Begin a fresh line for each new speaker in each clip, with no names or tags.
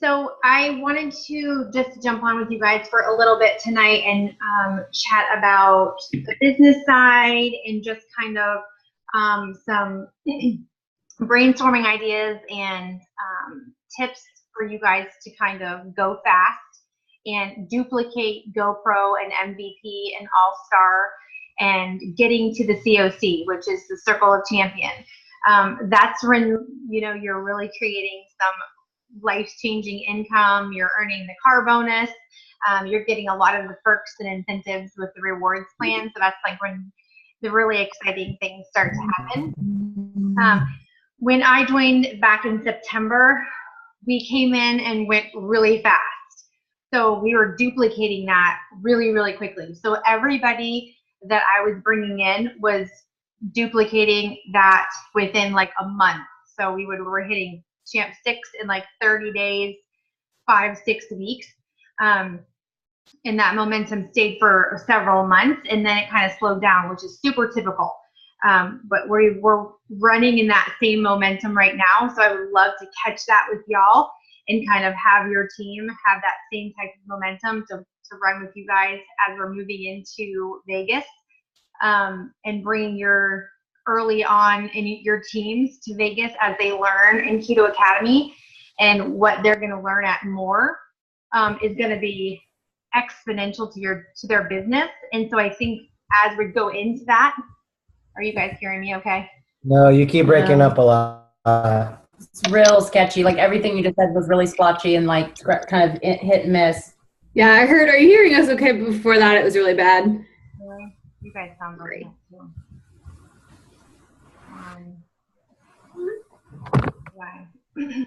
So I wanted to just jump on with you guys for a little bit tonight and chat about the business side and just kind of some brainstorming ideas and tips for you guys to kind of go fast and duplicate GoPro and MVP and All-Star and getting to the COC, which is the Circle of Champion. That's when, you know, you're really creating some life-changing income. You're earning the car bonus. You're getting a lot of the perks and incentives with the rewards plan. So that's like when the really exciting things start to happen. When I joined back in September, we came in and went really fast. So we were duplicating that really, really quickly. So everybody that I was bringing in was duplicating that within like a month. So we're hitting Champ 6 in like 30 days, 5-6 weeks. And that momentum stayed for several months, and then it kind of slowed down, which is super typical. But we're running in that same momentum right now. So I would love to catch that with y'all and kind of have your team have that same type of momentum to run with you guys as we're moving into Vegas, and bringing your early on in your teams to Vegas as they learn in Keto Academy, and what they're going to learn at more is going to be exponential to their business. And so I think as we go into that, are you guys hearing me okay?
No, you keep breaking up a lot.
It's real sketchy. Like everything you just said was really splotchy and like kind of hit and miss.
Yeah, I heard. Are you hearing us okay? Before that, it was really bad.
Yeah, you guys sound great. Why? Yeah.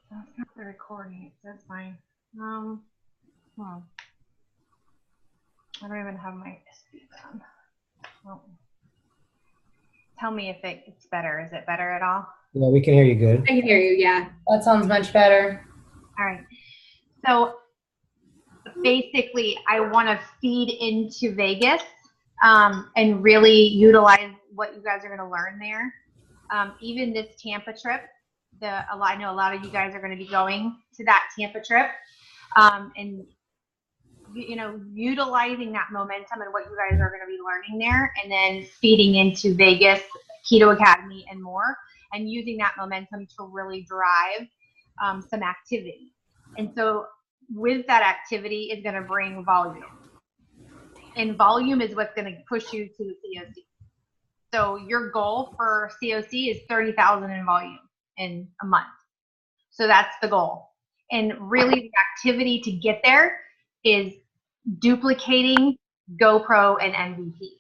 That's not the recording. That's fine. Well, I don't even have my speaker on. Well, tell me if it's better. Is it better at all?
Yeah, we can hear you good.
I can hear you, yeah.
That sounds much better.
All right. So basically, I want to feed into Vegas and really utilize what you guys are going to learn there. Even this Tampa trip, I know a lot of you guys are going to be going to that Tampa trip, and you know, utilizing that momentum and what you guys are going to be learning there, and then feeding into Vegas, Keto Academy, and more, and using that momentum to really drive some activity. And so with that activity is going to bring volume, and volume is what's going to push you to the COC. So your goal for COC is 30,000 in volume in a month. So that's the goal. And really the activity to get there is duplicating GoPro and MVP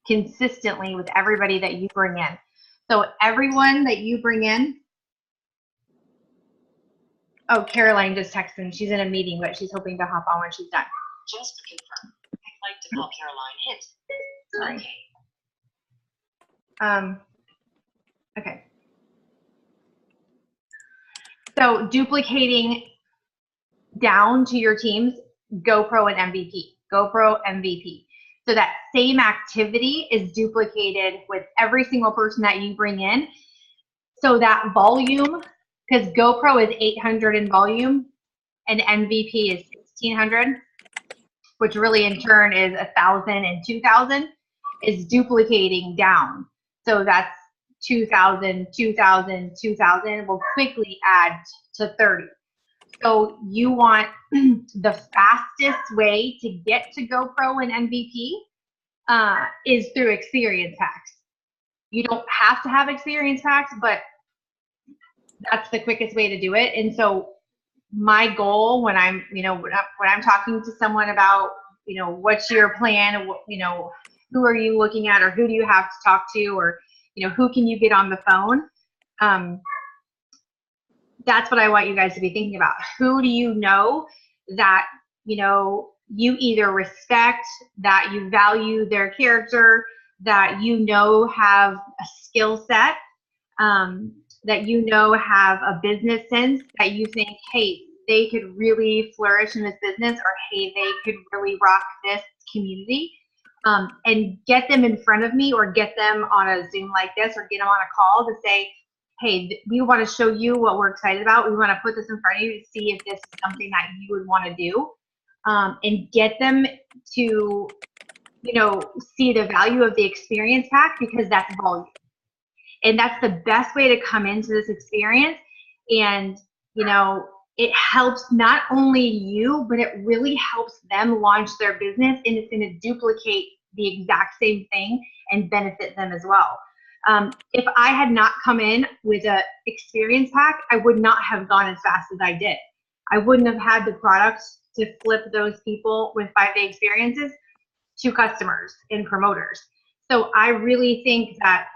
consistently with everybody that you bring in. So everyone that you bring in. Oh, Caroline just texted me. She's in a meeting, but she's hoping to hop on when she's done.
Just to confirm, I'd like to call Caroline. Hit.
Sorry. Okay. So duplicating down to your teams, GoPro and MVP. So that same activity is duplicated with every single person that you bring in. So that volume, because GoPro is 800 in volume and MVP is 1600, which really in turn is 1,000 and 2,000, is duplicating down. So that's 2,000, 2,000, 2,000 will quickly add to 30. So you want the fastest way to get to GoPro and MVP is through experience packs. You don't have to have experience packs, but that's the quickest way to do it. And so my goal when I'm, when I'm talking to someone about, what's your plan, who are you looking at, or who do you have to talk to, or, who can you get on the phone? That's what I want you guys to be thinking about. Who do you know that, you either respect, that you value their character, that have a skill set, that have a business sense, that you think, hey, they could really flourish in this business, or hey, they could really rock this community. and get them in front of me or get them on a Zoom like this or get them on a call to say, hey, we want to show you what we're excited about. We want to put this in front of you to see if this is something that you would want to do, and get them to, see the value of the experience pack, because that's volume. And that's the best way to come into this experience. And, it helps not only you, but it really helps them launch their business, and it's going to duplicate the exact same thing and benefit them as well. If I had not come in with an experience pack, I would not have gone as fast as I did. I wouldn't have had the products to flip those people with 5-day experiences to customers and promoters. So I really think that,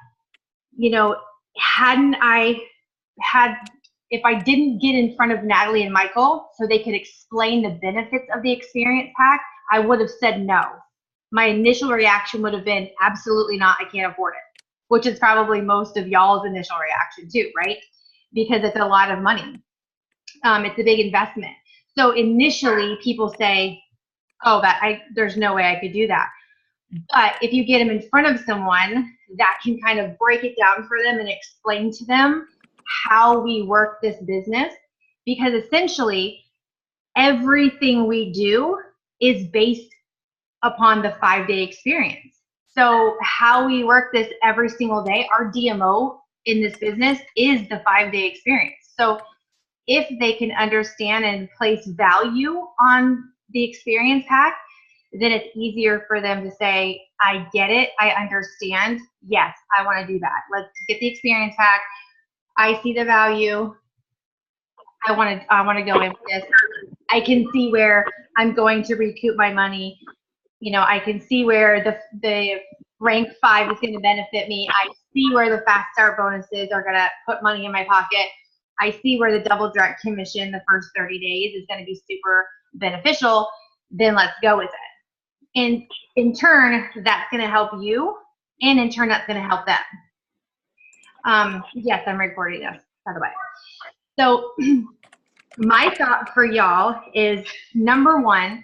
if I didn't get in front of Natalie and Michael so they could explain the benefits of the experience pack, I would have said no. My initial reaction would have been absolutely not, I can't afford it, which is probably most of y'all's initial reaction too, right? Because it's a lot of money. It's a big investment. So initially people say, oh, there's no way I could do that. But if you get them in front of someone that can kind of break it down for them and explain to them how we work this business, because essentially everything we do is based upon the 5-day experience. So how we work this every single day, our DMO in this business is the 5-day experience. So if they can understand and place value on the experience pack, then it's easier for them to say, I get it, I understand, yes, I want to do that. Let's get the experience pack. I see the value. I want to go in with this. I can see where I'm going to recoup my money. I can see where the rank 5 is going to benefit me. I see where the fast start bonuses are going to put money in my pocket. I see where the double direct commission the first 30 days is going to be super beneficial. Then let's go with it. And in turn, that's going to help you, and in turn, that's going to help them. Yes, I'm recording this, by the way. So my thought for y'all is, number one,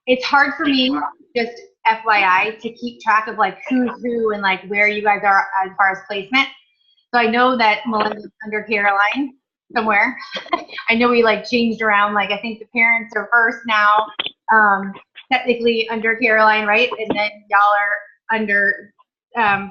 it's hard for me, just FYI, to keep track of like who's who and like where you guys are as far as placement. So I know that Melinda's under Caroline somewhere. I know we like changed around, like I think the parents are first now, technically under Caroline, right? And then y'all are under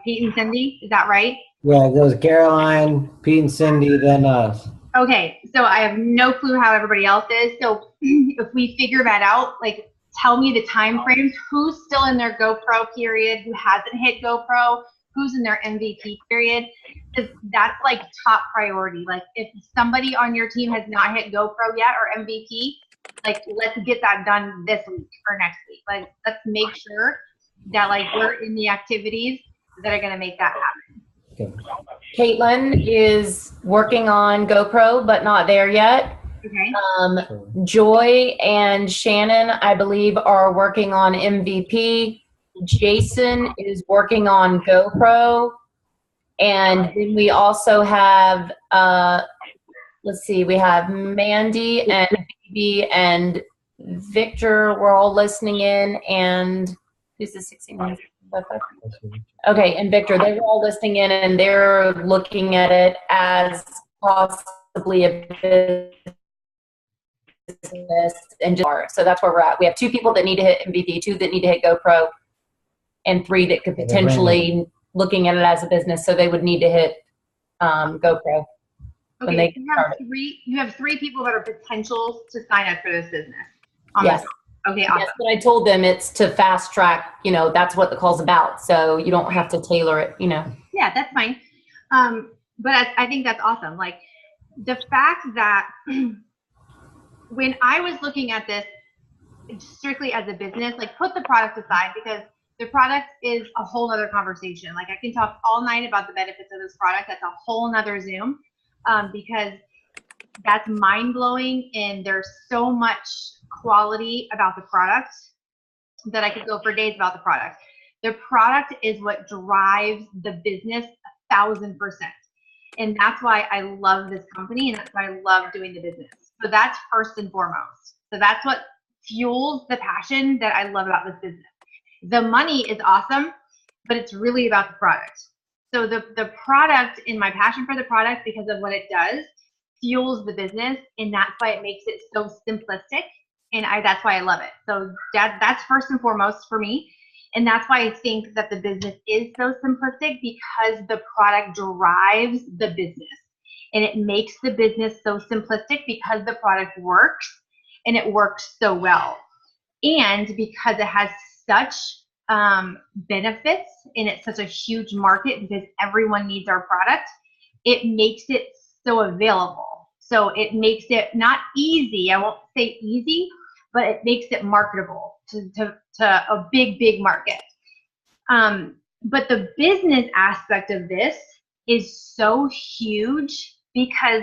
Pete and Cindy, is that right?
Yeah, it goes Caroline, Pete and Cindy, then us.
Okay, so I have no clue how everybody else is. So if we figure that out, like tell me the time frames, who's still in their GoPro period, who hasn't hit GoPro, who's in their MVP period. That's like top priority. Like if somebody on your team has not hit GoPro yet or MVP, like let's get that done this week or next week. Like let's make sure that like we're in the activities that are going to make that happen.
Okay.
Caitlin is working on GoPro, but not there yet.
Okay.
Joy and Shannon, I believe, are working on MVP. Jason is working on GoPro. And then we also have, let's see, we have Mandy and Phoebe and Victor. We're all listening in. And who's the 16? Okay, and Victor, they were all listening in, and they're looking at it as possibly a business. And so that's where we're at. We have 2 people that need to hit MVP, 2 that need to hit GoPro, and 3 that could potentially looking at it as a business. So they would need to hit GoPro.
Okay, you have 3 people that are potentials to sign up for this business.
Yes.
Okay, awesome.
Yes, but I told them it's to fast track, that's what the call's about. So you don't have to tailor it,
Yeah, that's fine. But I think that's awesome. Like the fact that when I was looking at this strictly as a business, like put the product aside, because the product is a whole other conversation. Like I can talk all night about the benefits of this product. That's a whole nother Zoom, because that's mind blowing. And there's so much quality about the product that I could go for days about the product. The product is what drives the business 1,000%. And that's why I love this company, and that's why I love doing the business. So that's first and foremost. So that's what fuels the passion that I love about this business. The money is awesome, but it's really about the product. So the product, and my passion for the product because of what it does, fuels the business, and that's why it makes it so simplistic, and that's why I love it. So that's first and foremost for me, and that's why I think that the business is so simplistic, because the product drives the business, and it makes the business so simplistic because the product works, and it works so well, and because it has such benefits, and it's such a huge market because everyone needs our product, it makes it so available. So it makes it not easy, I won't say easy, but it makes it marketable to a big market. But the business aspect of this is so huge, because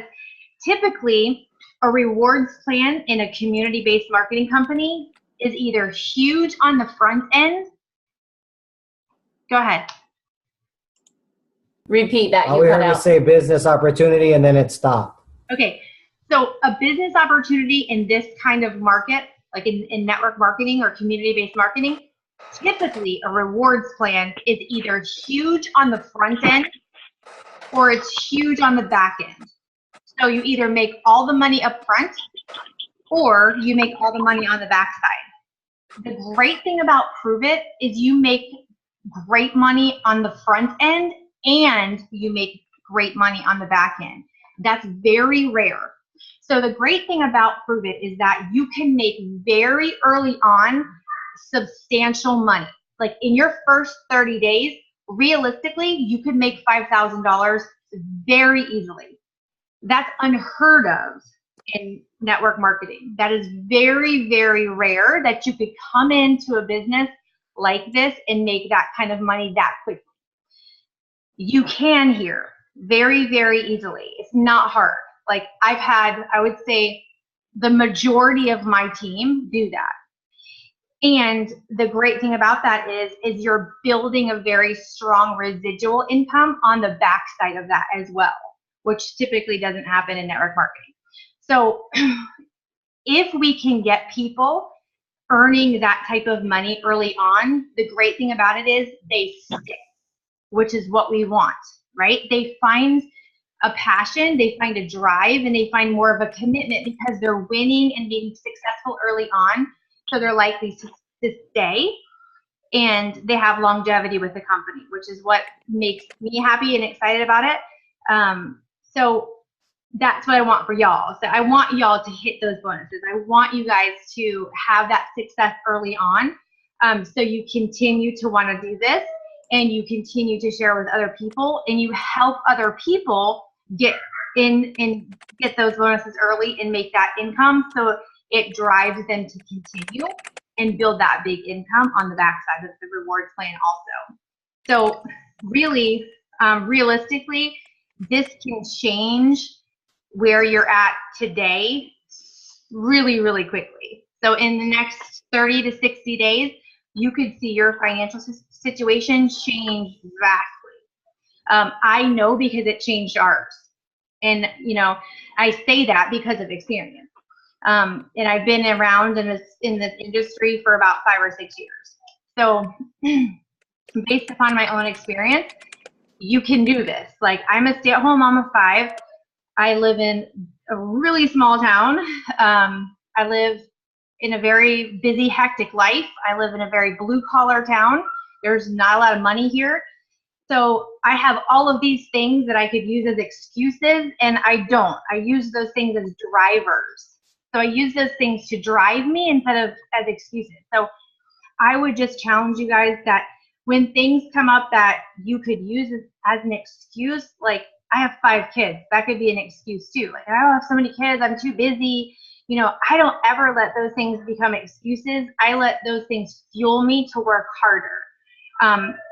typically a rewards plan in a community-based marketing company is either huge on the front end. Go ahead.
Repeat that.
All
You
we
cut
heard you
out.
say business opportunity and then it stopped.
Okay, so a business opportunity in this kind of market, like in network marketing or community-based marketing, typically a rewards plan is either huge on the front end or it's huge on the back end. So you either make all the money up front or you make all the money on the back side. The great thing about Prove It is you make great money on the front end and you make great money on the back end. That's very rare. So the great thing about Prove It is that you can make very early on substantial money. Like in your first 30 days, realistically, you could make $5,000 very easily. That's unheard of in network marketing. That is very rare that you could come into a business like this and make that kind of money that quickly. You can here very easily. It's not hard. Like I've had, I would say the majority of my team do that. And the great thing about that is you're building a very strong residual income on the backside of that as well, which typically doesn't happen in network marketing. So if we can get people earning that type of money early on, the great thing about it is they stick, which is what we want, right? They find a passion, they find a drive, and they find more of a commitment because they're winning and being successful early on. So they're likely to stay, and they have longevity with the company, which is what makes me happy and excited about it. So that's what I want for y'all. So I want y'all to hit those bonuses. I want you guys to have that success early on, so you continue to want to do this, and you continue to share with other people, and you help other people get in and get those bonuses early and make that income, so it drives them to continue and build that big income on the backside of the rewards plan also. So really, realistically, this can change where you're at today really quickly. So in the next 30 to 60 days, you could see your financial situation change vastly. I know because it changed ours. And, you know, I say that because of experience. And I've been around in this industry for about 5 or 6 years. So based upon my own experience, you can do this. Like, I'm a stay-at-home mom of 5. I live in a really small town. I live in a very busy, hectic life. I live in a very blue-collar town. There's not a lot of money here. So I have all of these things that I could use as excuses, and I don't. I use those things as drivers. So I use those things to drive me instead of as excuses. So I would just challenge you guys that when things come up that you could use as an excuse, like I have 5 kids, that could be an excuse too. Like, I don't have so many kids, I'm too busy. You know, I don't ever let those things become excuses. I let those things fuel me to work harder.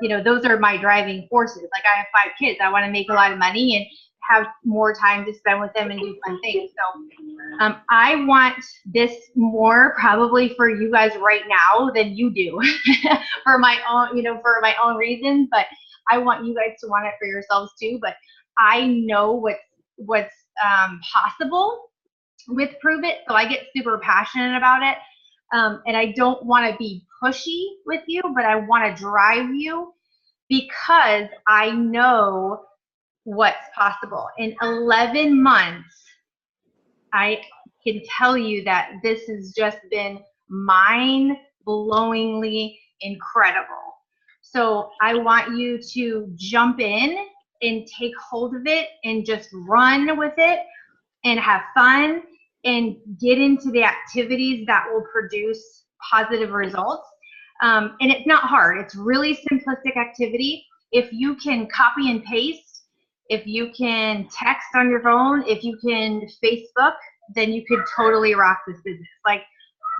You know, those are my driving forces. Like, I have 5 kids. I want to make a lot of money and have more time to spend with them and do fun things. So I want this more probably for you guys right now than you do for my own, you know, for my own reasons. But I want you guys to want it for yourselves too. But I know what's possible with Prove It, so I get super passionate about it. And I don't want to be pushy with you, but I want to drive you because I know what's possible. In 11 months, I can tell you that this has just been mind-blowingly incredible. So I want you to jump in and take hold of it and just run with it and have fun and get into the activities that will produce positive results. And it's not hard. It's really simplistic activity. If you can copy and paste, if you can text on your phone, if you can Facebook, then you could totally rock this business. Like,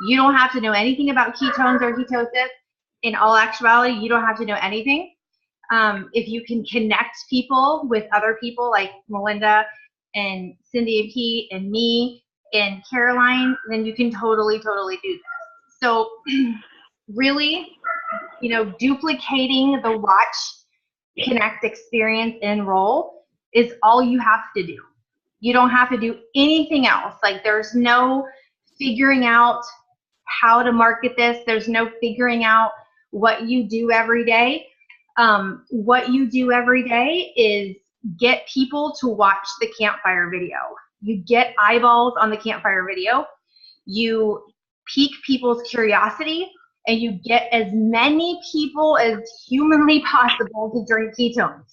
you don't have to know anything about ketones or ketosis. In all actuality, you don't have to know anything. If you can connect people with other people like Melinda and Cindy and Pete and me and Caroline, then you can totally do this. So really, duplicating the watch, connect, experience, enroll is all you have to do. You don't have to do anything else. Like, there's no figuring out how to market this. There's no figuring out what you do every day. What you do every day is get people to watch the campfire video. You get eyeballs on the campfire video. You pique people's curiosity, and you get as many people as humanly possible to drink ketones.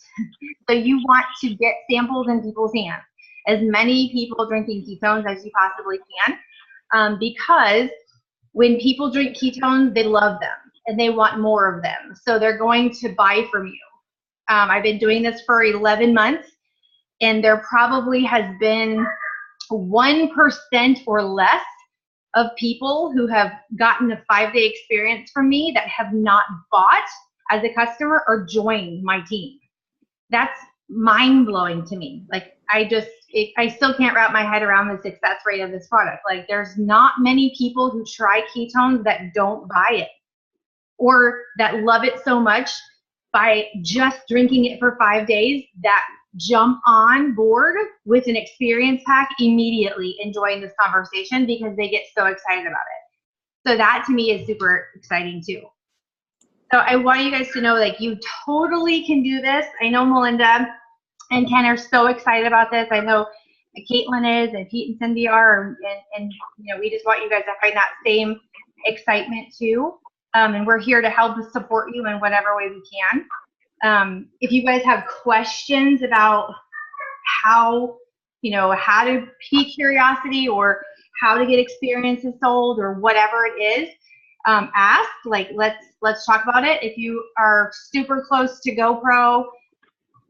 So you want to get samples in people's hands. As many people drinking ketones as you possibly can, because when people drink ketones, they love them and they want more of them. So they're going to buy from you. I've been doing this for 11 months, and there probably has been 1% or less of people who have gotten a 5-day experience from me that have not bought as a customer or joined my team. That's mind-blowing to me. Like, I still can't wrap my head around the success rate of this product. Like, there's not many people who try ketones that don't buy it or that love it so much by just drinking it for 5 days that jump on board with an experience pack immediately and join this conversation because they get so excited about it. So that to me is super exciting too. So I want you guys to know, like, you totally can do this. I know Melinda and Ken are so excited about this. I know Caitlin is, and Pete and Cindy are, and we just want you guys to find that same excitement too. And we're here to help support you in whatever way we can. If you guys have questions about how to pique curiosity or how to get experiences sold or whatever it is, ask. Like, let's talk about it. If you are super close to GoPro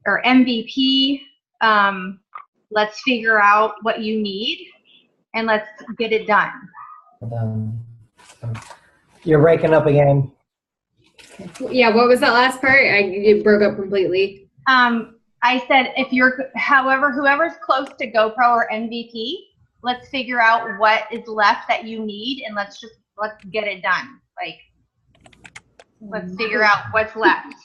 or MVP, let's figure out what you need and let's get it done.
You're breaking up again.
Yeah, what was that last part? It broke up completely.
I said, if you're, whoever's close to GoPro or MVP, let's figure out what is left that you need, and let's get it done. Like, let's figure out what's left.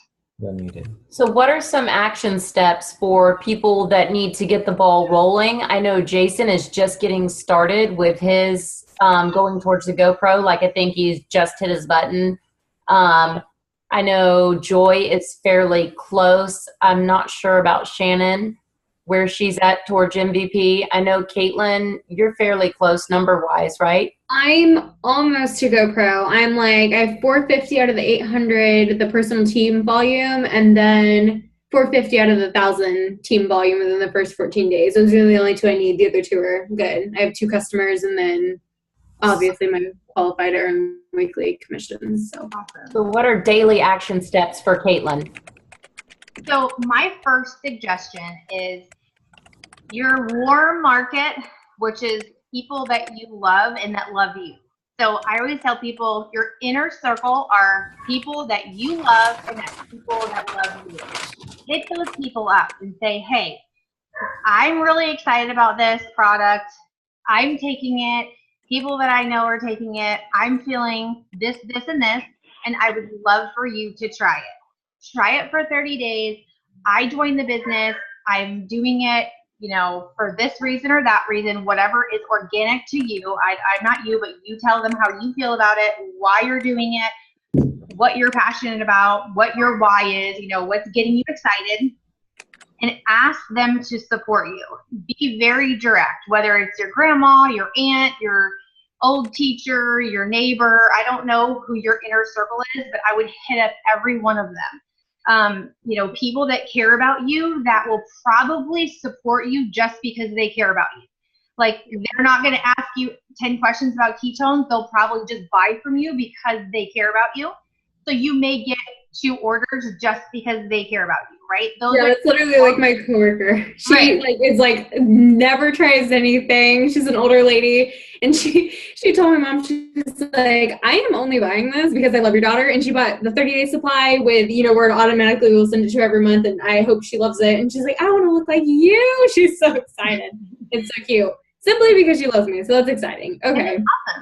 So what are some action steps for people that need to get the ball rolling? I know Jason is just getting started with his going towards the GoPro. Like, I think he's just hit his button. I know Joy is fairly close. I'm not sure about Shannon, where she's at towards MVP. I know Caitlin, you're fairly close number-wise, right?
I'm almost to GoPro. I have 450 out of the 800, the personal team volume, and then 450 out of the 1,000 team volume within the first 14 days. Those are the only two I need. The other two are good. I have 2 customers, and then obviously my qualified earn weekly commissions.
So what are daily action steps for Caitlin?
So my first suggestion is your warm market, which is people that you love and that love you. So I always tell people your inner circle are people that you love and that people that love you. Hit those people up and say, hey, I'm really excited about this product. I'm taking it. People that I know are taking it. I'm feeling this, and this, and I would love for you to try it. Try it for 30 days. I joined the business. I'm doing it, for this reason or that reason, whatever is organic to you. I'm not you, but you tell them how you feel about it, why you're doing it, what you're passionate about, what your why is, what's getting you excited, and ask them to support you. Be very direct, whether it's your grandma, your aunt, your old teacher, your neighbor. I don't know who your inner circle is, but I would hit up every one of them. People that care about you that will probably support you just because they care about you. Like, they're not going to ask you 10 questions about ketones. They'll probably just buy from you because they care about you. So you may get 2 orders just because they care about you, right?
It's literally like my coworker. She is never tries anything. She's an older lady, and she told my mom, she's like, I am only buying this because I love your daughter, and she bought the 30-day supply with where it automatically will send it to her every month, and I hope she loves it. And she's like, I want to look like you. She's so excited. It's so cute, simply because she loves me. So that's exciting. Okay,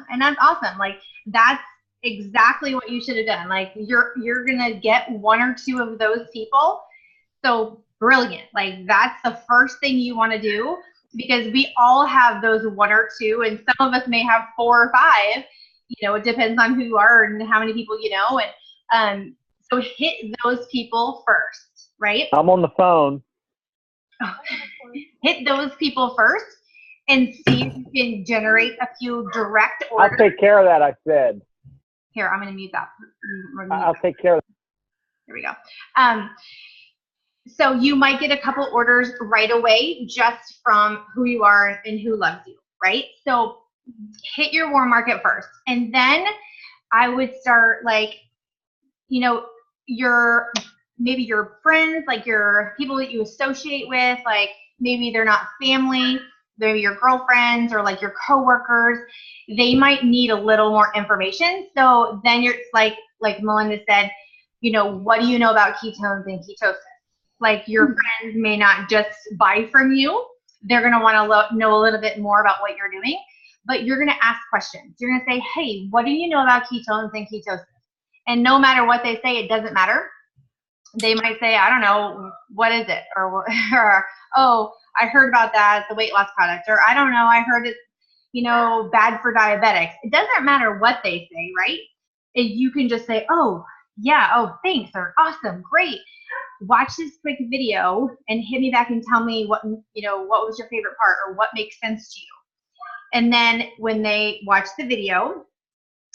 and that's awesome. Like, that's exactly what you should have done. Like, you're gonna get 1 or 2 of those people. So brilliant. Like, that's the first thing you want to do, because we all have those 1 or 2, and some of us may have 4 or 5. It depends on who you are and how many people you know. And so hit those people first, right?
I'm on the phone.
Hit those people first and see if you can generate a few direct orders.
I'll take care of that, I said.
Here, I'm going to mute that.
I'll take care of that.
There we go. So you might get a couple orders right away just from who you are and who loves you, right? So hit your warm market first. And then I would start, maybe your friends, like your people that you associate with, like maybe they're not family, they're your girlfriends or like your coworkers. They might need a little more information. So then you're like Melinda said, what do you know about ketones and ketosis? Like, your friends may not just buy from you. They're going to want to know a little bit more about what you're doing, but you're going to ask questions. You're going to say, hey, what do you know about ketones and ketosis? And no matter what they say, it doesn't matter. They might say, I don't know, what is it? Or oh, I heard about that, the weight loss product. Or I don't know, I heard it's, bad for diabetics. It doesn't matter what they say, right? You can just say, oh, yeah, oh, thanks, or awesome, great. Watch this quick video and hit me back and tell me what was your favorite part or what makes sense to you. And then when they watch the video,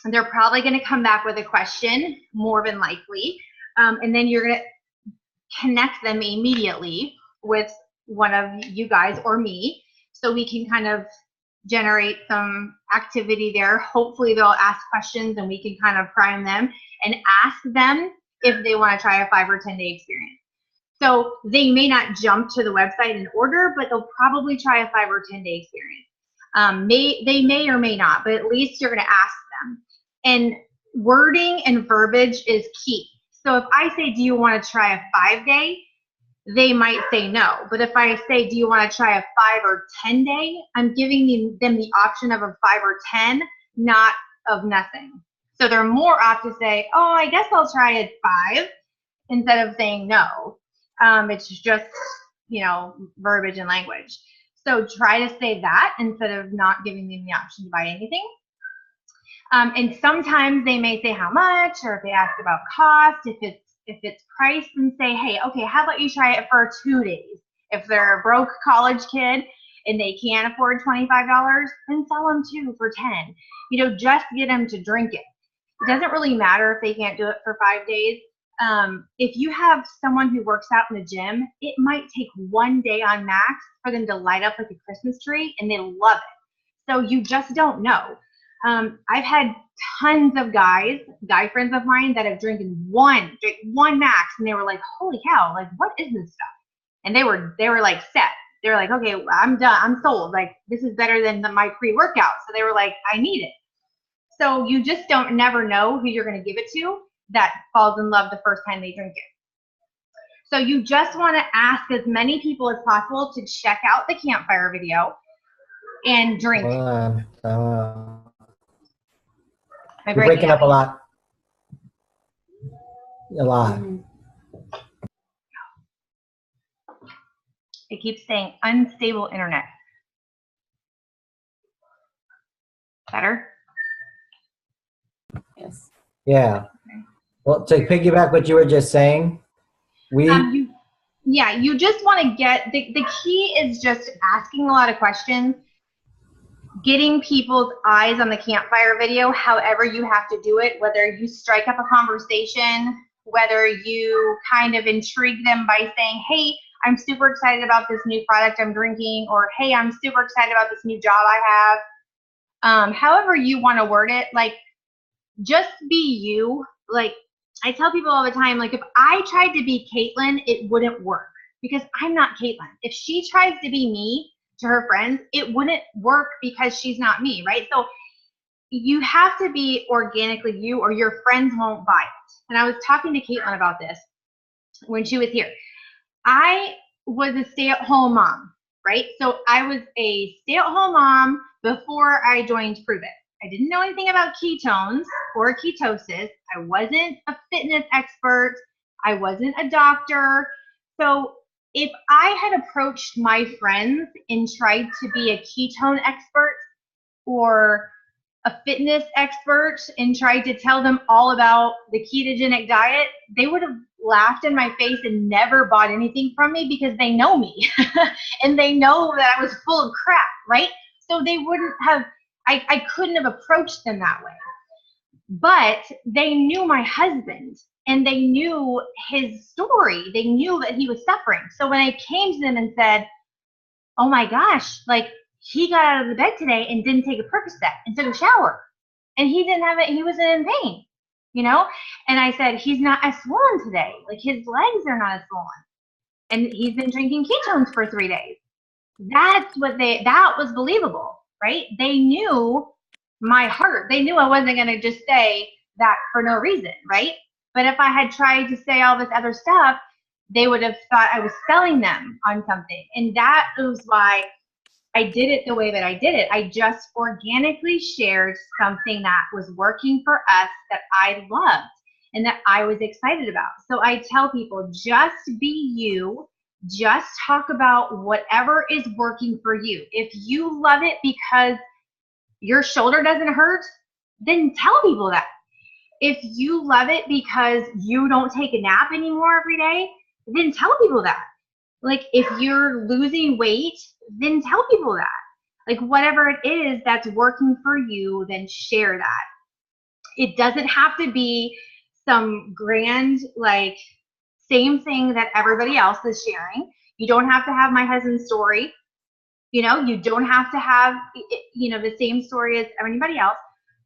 they're probably going to come back with a question, more than likely. And then you're going to connect them immediately with one of you guys or me, so we can kind of generate some activity there. Hopefully they'll ask questions and we can kind of prime them and ask them if they want to try a 5 or 10-day experience. So they may not jump to the website and order, but they'll probably try a 5 or 10-day experience. They may or may not, but at least you're going to ask them. And wording and verbiage is key. So if I say, do you want to try a 5-day? They might say no. But if I say, do you want to try a 5 or 10-day? I'm giving them the option of a 5 or 10, not of nothing. So they're more apt to say, oh, I guess I'll try a 5, instead of saying no. It's just, verbiage and language. So try to say that instead of not giving them the option to buy anything. And sometimes they may say how much, or if they ask about cost, if it's priced, and say, hey, okay, how about you try it for 2 days? If they're a broke college kid and they can't afford $25, then sell them 2 for 10. Just get them to drink it. It doesn't really matter if they can't do it for 5 days. If you have someone who works out in the gym, it might take 1 day on max for them to light up like a Christmas tree, and they love it. So you just don't know. I've had tons of guy friends of mine that have drank one max, and they were like, holy cow, like, what is this stuff? And they were like set. They were like, okay, I'm done. I'm sold. Like, this is better than my pre-workout. So they were like, I need it. So you just never know who you're going to give it to that falls in love the first time they drink it. So you just want to ask as many people as possible to check out the campfire video and drink it.
You're breaking up a lot. A lot.
I keeps saying unstable internet. Better?
Yes.
Yeah. Well, to piggyback what you were just saying,
You just want to get, the key is just asking a lot of questions, getting people's eyes on the campfire video, however you have to do it, whether you strike up a conversation, whether you kind of intrigue them by saying, hey, I'm super excited about this new product I'm drinking, or hey, I'm super excited about this new job I have. However you want to word it, like, just be you. Like, I tell people all the time, like, if I tried to be Caitlin, it wouldn't work because I'm not Caitlin. If she tries to be me to her friends, it wouldn't work because she's not me, right? So you have to be organically you or your friends won't buy it. And I was talking to Caitlin about this when she was here. I was a stay-at-home mom, right? So I was a stay-at-home mom before I joined Prove It. I didn't know anything about ketones or ketosis. I wasn't a fitness expert. I wasn't a doctor. So if I had approached my friends and tried to be a ketone expert or a fitness expert and tried to tell them all about the ketogenic diet, they would have laughed in my face and never bought anything from me because they know me and they know that I was full of crap, right? So they wouldn't have, I couldn't have approached them that way. But they knew my husband and they knew his story. They knew that he was suffering. So when I came to them and said, oh my gosh, like, he got out of the bed today and didn't take a Percocet and took a shower. And he didn't have it, he wasn't in pain, you know? And I said, he's not as swollen today. Like, his legs are not as swollen. And he's been drinking ketones for 3 days. That was believable, right? They knew my heart. They knew I wasn't going to just say that for no reason, right? But if I had tried to say all this other stuff, they would have thought I was selling them on something. And that was why I did it the way that I did it. I just organically shared something that was working for us that I loved and that I was excited about. So I tell people, just be you. Just talk about whatever is working for you. If you love it because your shoulder doesn't hurt, then tell people that. If you love it because you don't take a nap anymore every day, then tell people that. Like, if you're losing weight, then tell people that. Like, whatever it is that's working for you, then share that. It doesn't have to be some grand, like, same thing that everybody else is sharing. You don't have to have my husband's story. You know, you don't have to have, you know, the same story as anybody else.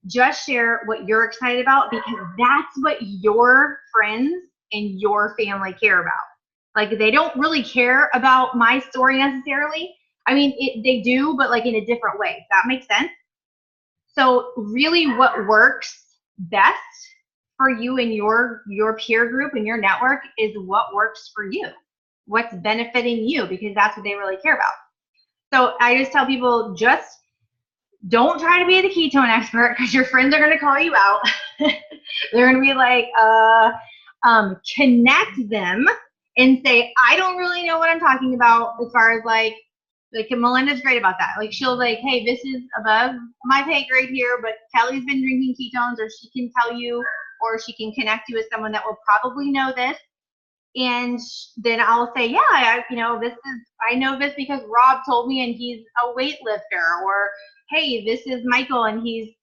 Just share what you're excited about because that's what your friends and your family care about. Like, they don't really care about my story necessarily. I mean, they do, but like in a different way. Does that make sense? So really what works best for you and your peer group and your network is what works for you, what's benefiting you, because that's what they really care about. So I just tell people, just don't try to be the ketone expert because your friends are going to call you out. They're going to be like, connect them and say, I don't really know what I'm talking about as far as like Melinda's great about that. Like, she'll like, hey, this is above my pay grade here, but Kelly's been drinking ketones, or she can tell you, or she can connect you with someone that will probably know this. And then I'll say, yeah, I know this because Rob told me and he's a weightlifter, or hey, this is Michael and he's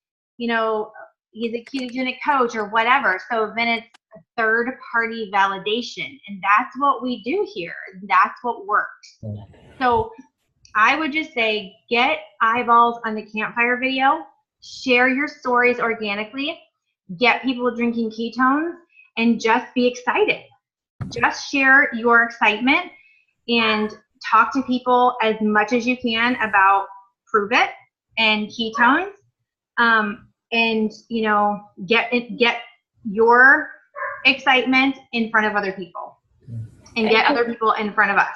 a ketogenic coach or whatever. So then it's a third party validation, and that's what we do here. That's what works. So I would just say, get eyeballs on the campfire video, share your stories organically, get people drinking ketones, and just be excited. Just share your excitement and talk to people as much as you can about Prove It and ketones, and get your excitement in front of other people and get other people in front of us.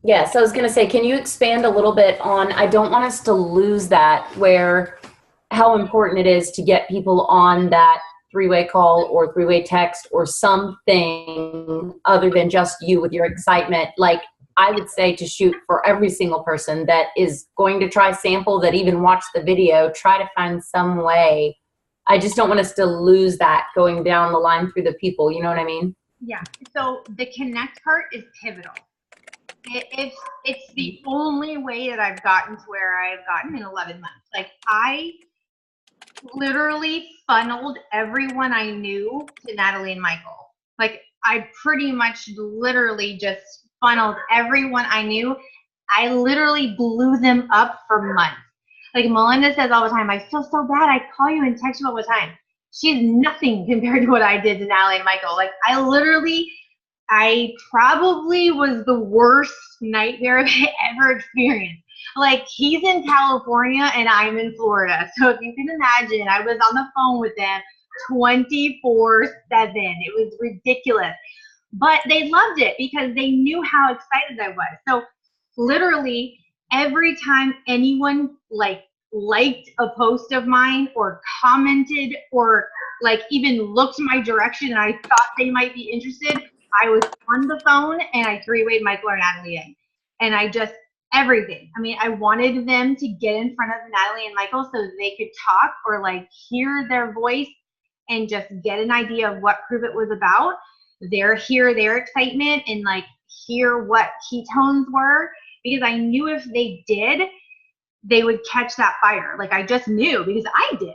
Yes, I was going to say, can you expand a little bit on, I don't want us to lose that, where how important it is to get people on that three-way call or three-way text or something other than just you with your excitement. Like, I would say to shoot for every single person that is going to try sample, that even watch the video, try to find some way. I just don't want us to lose that going down the line through the people. You know what I mean?
Yeah. So the connect part is pivotal. It's the only way that I've gotten to where I've gotten in 11 months. Like I literally funneled everyone I knew to Natalie and Michael. Like I pretty much literally just funneled everyone I knew. I literally blew them up for months. Like Melinda says all the time, I feel so bad. I call you and text you all the time. She's nothing compared to what I did to Natalie and Michael. Like I probably was the worst nightmare I've ever experienced. Like he's in California and I'm in Florida. So if you can imagine, I was on the phone with them 24/7. It was ridiculous. But they loved it because they knew how excited I was. So literally every time anyone liked a post of mine or commented or like even looked my direction and I thought they might be interested, I was on the phone and I three-wayed Michael or Natalie in. And I just, everything. I mean, I wanted them to get in front of Natalie and Michael so they could talk or like hear their voice and just get an idea of what Prove It was about. Hear their excitement and like hear what ketones were, because I knew if they did, they would catch that fire. Like I just knew because I did.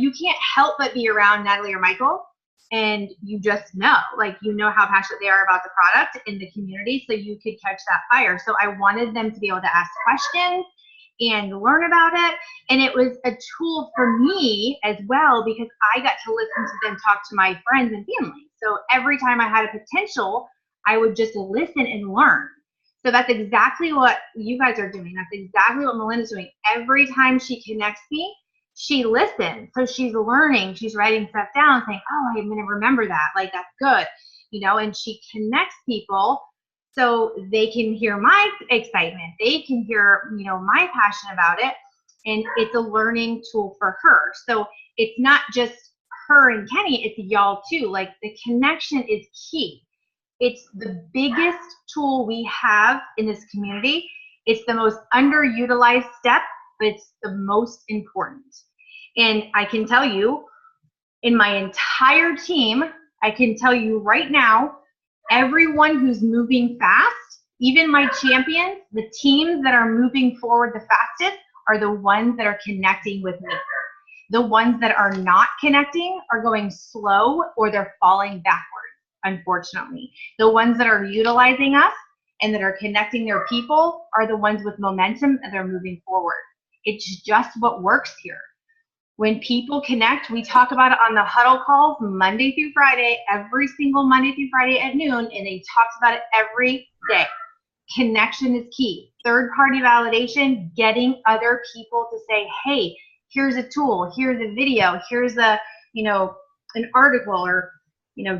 You can't help but be around Natalie or Michael and you just know, like, you know how passionate they are about the product and the community. So you could catch that fire. So I wanted them to be able to ask questions and learn about it. And it was a tool for me as well, because I got to listen to them talk to my friends and family. So every time I had a potential, I would just listen and learn. So that's exactly what you guys are doing. That's exactly what Melinda's doing. Every time she connects me, she listens. So she's learning, she's writing stuff down, saying, oh, I'm going to remember that. Like, that's good. And she connects people so they can hear my excitement. They can hear, my passion about it. And it's a learning tool for her. So it's not just her and Kenny, it's y'all too. Like, the connection is key. It's the biggest tool we have in this community. It's the most underutilized step, but it's the most important. And I can tell you, in my entire team, I can tell you right now, everyone who's moving fast, even my champions, the teams that are moving forward the fastest are the ones that are connecting with me. The ones that are not connecting are going slow or they're falling backwards, unfortunately. The ones that are utilizing us and that are connecting their people are the ones with momentum and they're moving forward. It's just what works here. When people connect, we talk about it on the huddle calls Monday through Friday, every single Monday through Friday at noon, and they talk about it every day. Connection is key. Third-party validation, getting other people to say, hey, here's a tool, here's a video, here's a, an article, or,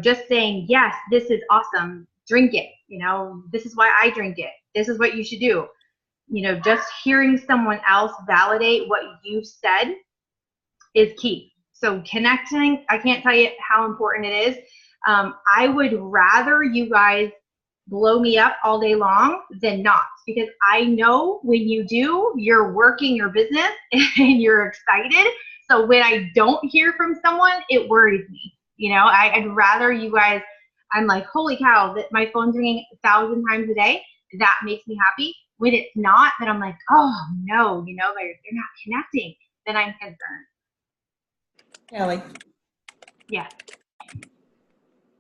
just saying, yes, this is awesome, drink it, this is why I drink it, this is what you should do. Just hearing someone else validate what you've said is key. So connecting, I can't tell you how important it is. I would rather you guys blow me up all day long than not, because I know when you do, you're working your business and you're excited. So when I don't hear from someone, it worries me. I'd rather you guys, I'm like, holy cow, that my phone's ringing 1,000 times a day. That makes me happy. When it's not, then I'm like, oh no, they're not connecting. Then I'm concerned.
Kelly,
Yeah.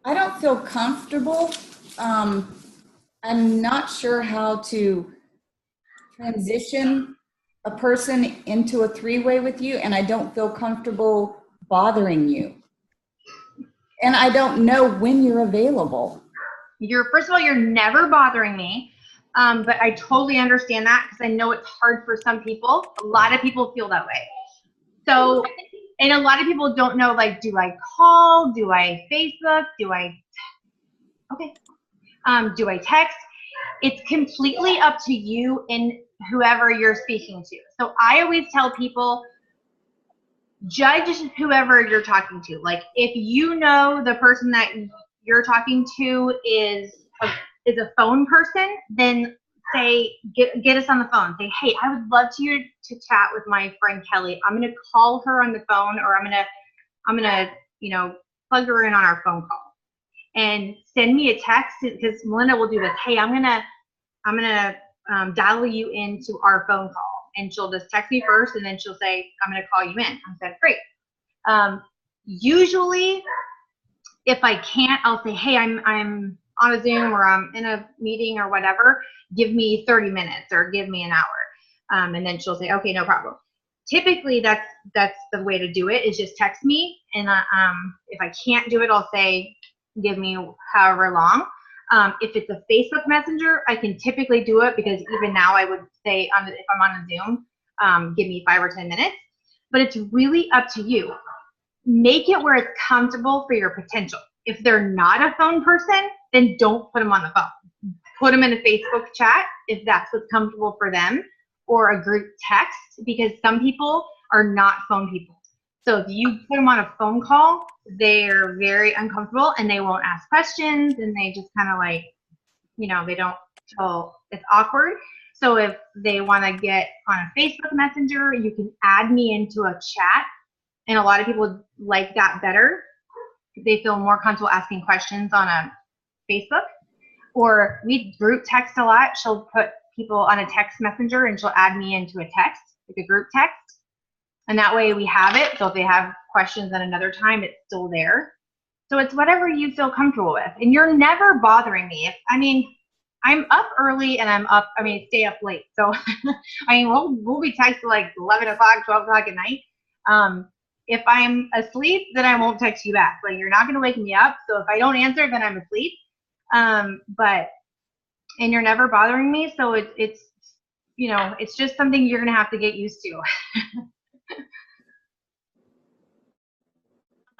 I don't feel comfortable. I'm not sure how to transition a person into a three-way with you, and I don't feel comfortable bothering you. And I don't know when you're available.
First of all, you're never bothering me. But I totally understand that because I know it's hard for some people. A lot of people feel that way. So, and a lot of people don't know, like, do I call? Do I Facebook? Do I text? It's completely up to you and whoever you're speaking to. So I always tell people, judge whoever you're talking to. Like, if you know the person that you're talking to is is a phone person, then say, get us on the phone. Say, hey, I would love to chat with my friend Kelly. I'm going to call her on the phone, or I'm going to, you know, plug her in on our phone call, and send me a text, because Melinda will do this. Hey, I'm going to dial you into our phone call, and she'll just text me first, and then she'll say, I'm going to call you in. I said, great. Usually, if I can't, I'll say, hey, I'm on a Zoom, or I'm in a meeting or whatever. Give me 30 minutes or give me an hour. And then she'll say, okay, no problem. Typically, that's the way to do it, is just text me. And if I can't do it, I'll say, give me however long. If it's a Facebook Messenger, I can typically do it, because even now I would say, if I'm on a Zoom, give me 5 or 10 minutes. But it's really up to you. Make it where it's comfortable for your potential. If they're not a phone person, then don't put them on the phone. Put them in a Facebook chat if that's what's comfortable for them, or a group text, because some people are not phone people. So if you put them on a phone call, they're very uncomfortable, and they won't ask questions, and they just kind of like, you know, they don't feel, it's awkward. So if they want to get on a Facebook Messenger, you can add me into a chat. And a lot of people like that better. They feel more comfortable asking questions on a Facebook. Or we group text a lot. She'll put people on a text messenger, and she'll add me into a text, like a group text. And that way we have it. So if they have questions at another time, it's still there. So it's whatever you feel comfortable with. And you're never bothering me. I'm up early, and stay up late. So, we'll be texting like 11 o'clock, 12 o'clock at night. If I'm asleep, then I won't text you back. Like, you're not going to wake me up. So if I don't answer, then I'm asleep. And you're never bothering me. So it's, you know, it's just something you're going to have to get used to.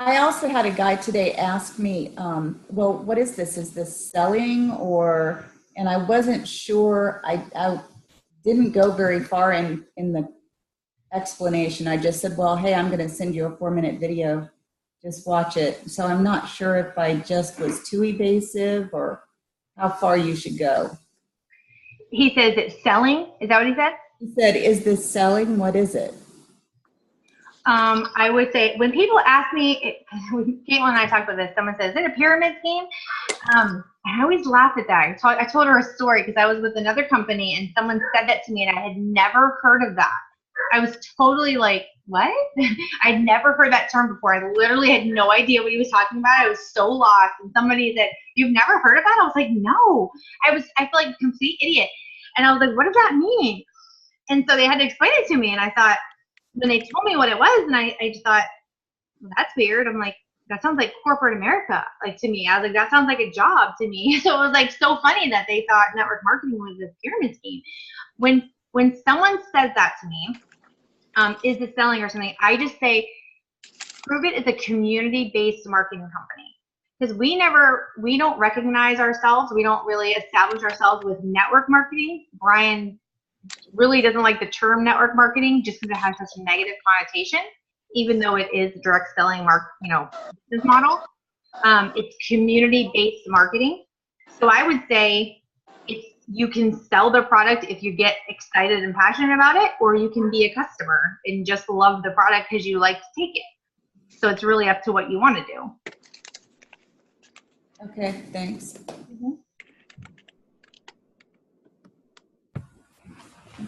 I also had a guy today ask me, well, what is this? Is this selling, or, and I wasn't sure. I didn't go very far in the explanation. I just said, well, hey, I'm going to send you a 4-minute video. Just watch it. So I'm not sure if I just was too evasive, or how far you should go.
He says it's selling. Is that what he said?
He said, is this selling? What is it?
I would say, when people ask me, when Caitlin and I talked about this, someone says, is it a pyramid scheme? I always laugh at that. I told her a story, because I was with another company, and someone said that to me, and I had never heard of that. I was totally like, what? I'd never heard that term before. I literally had no idea what he was talking about. I was so lost. And somebody said, you've never heard of that? I was like, no. I feel like a complete idiot. And I was like, what does that mean? And so they had to explain it to me. And I thought, when they told me what it was, and I just thought, well, that's weird. I'm like, that sounds like corporate America, like, to me. I was like, that sounds like a job to me. So it was like so funny that they thought network marketing was a pyramid scheme. When someone says that to me, is it selling or something, I just say, prove it as a community-based marketing company. Because we don't recognize ourselves. We don't really establish ourselves with network marketing. Brian really doesn't like the term network marketing, just because it has such a negative connotation, even though it is direct selling business model. It's community-based marketing. So I would say you can sell the product if you get excited and passionate about it, or you can be a customer and just love the product because you like to take it. So it's really up to what you want to do.
Okay, thanks.
Mm-hmm.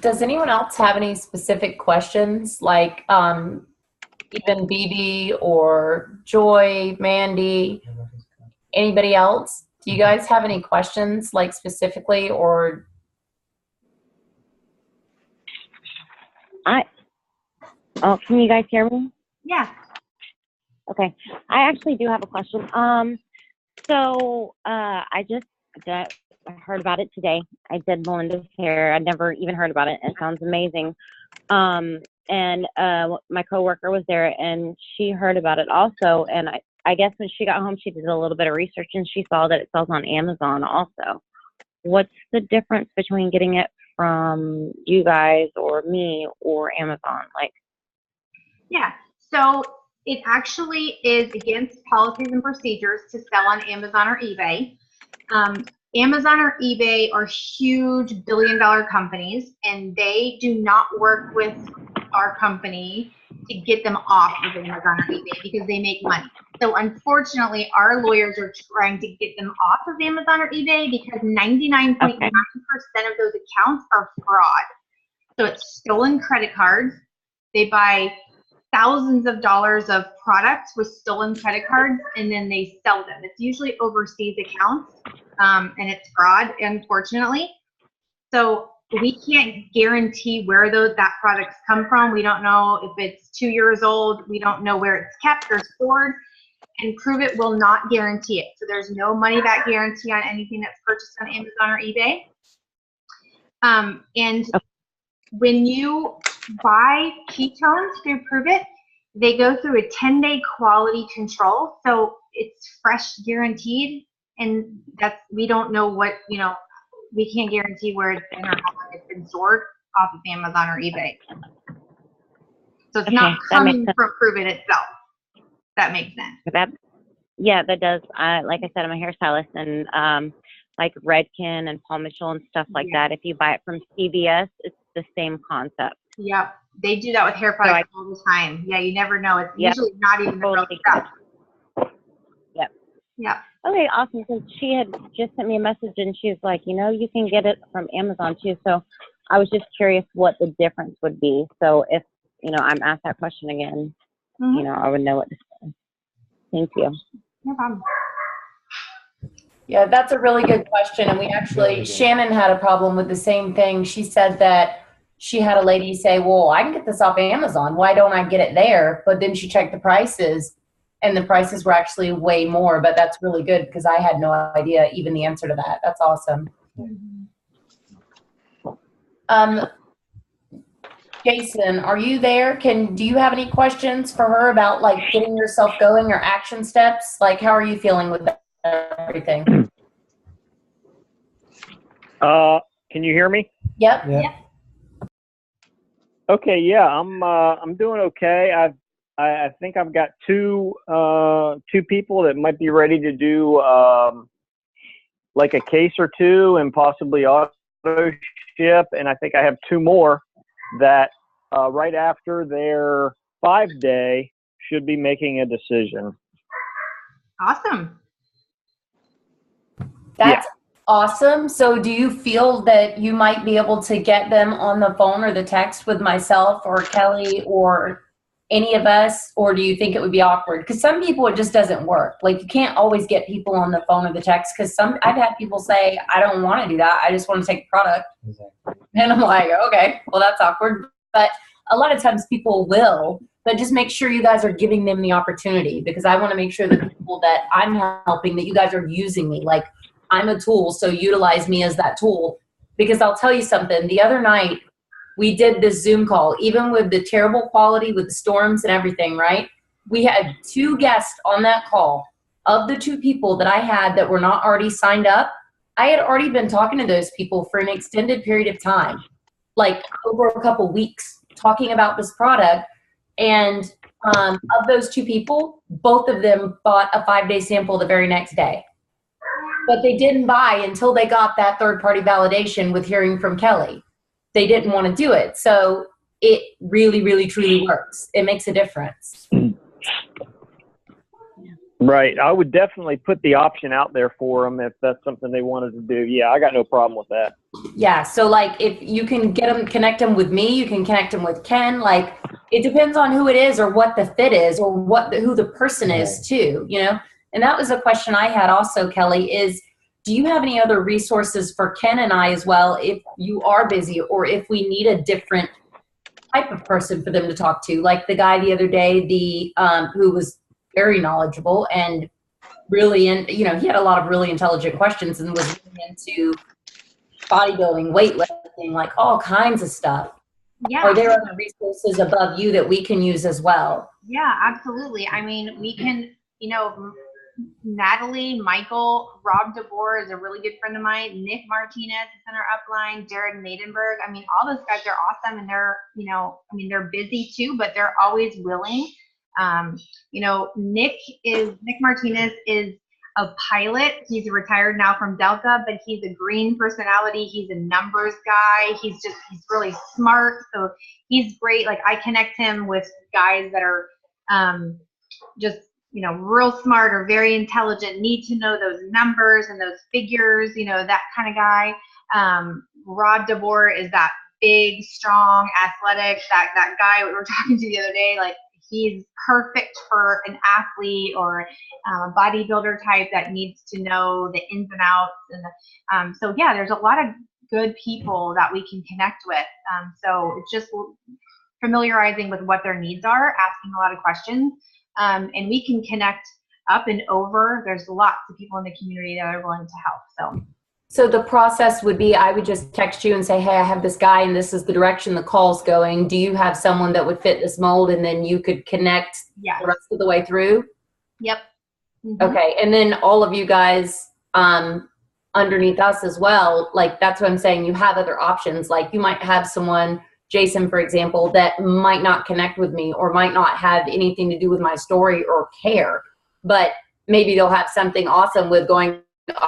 Does anyone else have any specific questions, like even BB or Joy, Mandy, anybody else? Do you guys have any questions, like, specifically, or?
Can you guys hear me?
Yeah.
Okay. I actually do have a question. So I just heard about it today. I did Melinda's hair. I'd never even heard about it. It sounds amazing. And my coworker was there, and she heard about it also. And I guess when she got home, she did a little bit of research, and she saw that it sells on Amazon also. What's the difference between getting it from you guys or me or Amazon?
Yeah. So it actually is against policies and procedures to sell on Amazon or eBay. Amazon or eBay are huge billion-dollar companies, and they do not work with our company to get them off of Amazon or eBay because they make money. So unfortunately, our lawyers are trying to get them off of Amazon or eBay because 99.9% of those accounts are fraud. So it's stolen credit cards. They buy thousands of dollars of products with stolen credit cards, and then they sell them. It's usually overseas accounts, and it's fraud, unfortunately. So we can't guarantee where that products come from. We don't know if it's 2 years old. We don't know where it's kept or stored, and Prove It will not guarantee it. So there's no money back guarantee on anything that's purchased on Amazon or eBay. And when you buy ketones through Prove It, they go through a 10-day quality control. So it's fresh guaranteed, and we don't know what, we can't guarantee where it's been or how long it's been stored off of Amazon or eBay. So it's not coming from Prove It itself. That makes sense.
That does. Like I said, I'm a hairstylist, and like Redken and Paul Mitchell and stuff like that. If you buy it from CVS, it's the same concept.
Yep. They do that with hair products all the time. Yeah, you never know. It's usually not even the real stuff.
Yep.
Yeah.
Okay, awesome. Because she had just sent me a message, and she's like, you can get it from Amazon too. So I was just curious what the difference would be. So if, I'm asked that question again, I would know what to say. Thank you.
No problem.
Yeah, that's a really good question. And we actually, Shannon had a problem with the same thing. She said that she had a lady say, well, I can get this off Amazon. Why don't I get it there? But then she checked the prices, and the prices were actually way more. But that's really good because I had no idea even the answer to that. That's awesome. Jason, are you there? Do you have any questions for her about like getting yourself going or action steps? Like, how are you feeling with everything?
Can you hear me?
Yep.
Yeah.
Okay, yeah, I'm doing okay. I think I've got two people that might be ready to do like a case or two and possibly auto ship, and I think I have two more that right after their 5-day should be making a decision.
Awesome.
That's awesome. So do you feel that you might be able to get them on the phone or the text with myself or Kelly or any of us, or do you think it would be awkward? Because some people, it just doesn't work. Like, you can't always get people on the phone or the text, because I've had people say, I don't want to do that. I just want to take the product. Exactly. And I'm like, okay, well, that's awkward. But a lot of times people will, but just make sure you guys are giving them the opportunity, because I want to make sure that the people that I'm helping, that you guys are using me. Like, I'm a tool, so utilize me as that tool. Because I'll tell you something, the other night, we did this Zoom call, even with the terrible quality, with the storms and everything, right? We had 2 guests on that call. Of the 2 people that I had that were not already signed up, I had already been talking to those people for an extended period of time, like over a couple weeks, talking about this product. And of those 2 people, both of them bought a 5-day sample the very next day. But they didn't buy until they got that third-party validation with hearing from Kelly. They didn't want to do it. So it really, really, truly works. It makes a difference.
Right. I would definitely put the option out there for them if that's something they wanted to do. Yeah, I got no problem with that.
Yeah. So like, if you can connect them with me, you can connect them with Ken. Like, it depends on who it is or what the fit is or who the person is too, And that was a question I had also, Kelly, is, do you have any other resources for Ken and I as well, if you are busy, or if we need a different type of person for them to talk to? Like the guy the other day, who was very knowledgeable and really, he had a lot of really intelligent questions and was really into bodybuilding, weightlifting, like all kinds of stuff. Yeah. Are there other resources above you that we can use as well?
Yeah, absolutely. I mean, we can, Natalie, Michael, Rob DeBoer is a really good friend of mine. Nick Martinez is in our upline. Jared Maidenberg. I mean, all those guys are awesome, and they're, they're busy too, but they're always willing. Nick Martinez is a pilot. He's retired now from Delta, but he's a green personality. He's a numbers guy. He's really smart. So he's great. Like I connect him with guys that are just, real smart or very intelligent, need to know those numbers and those figures, that kind of guy. Rod DeBoer is that big, strong, athletic, that guy we were talking to the other day. Like he's perfect for an athlete or a bodybuilder type that needs to know the ins and outs. And so yeah, there's a lot of good people that we can connect with. So it's just familiarizing with what their needs are, asking a lot of questions, and we can connect up and over. There's lots of people in the community that are willing to help.
So the process would be, I would just text you and say, hey, I have this guy and this is the direction the call's going. Do you have someone that would fit this mold? And then you could connect the rest of the way through?
Yep. Mm-hmm.
Okay. And then all of you guys underneath us as well, like that's what I'm saying. You have other options. Like you might have someone, Jason, for example, that might not connect with me or might not have anything to do with my story or care, but maybe they'll have something awesome with going,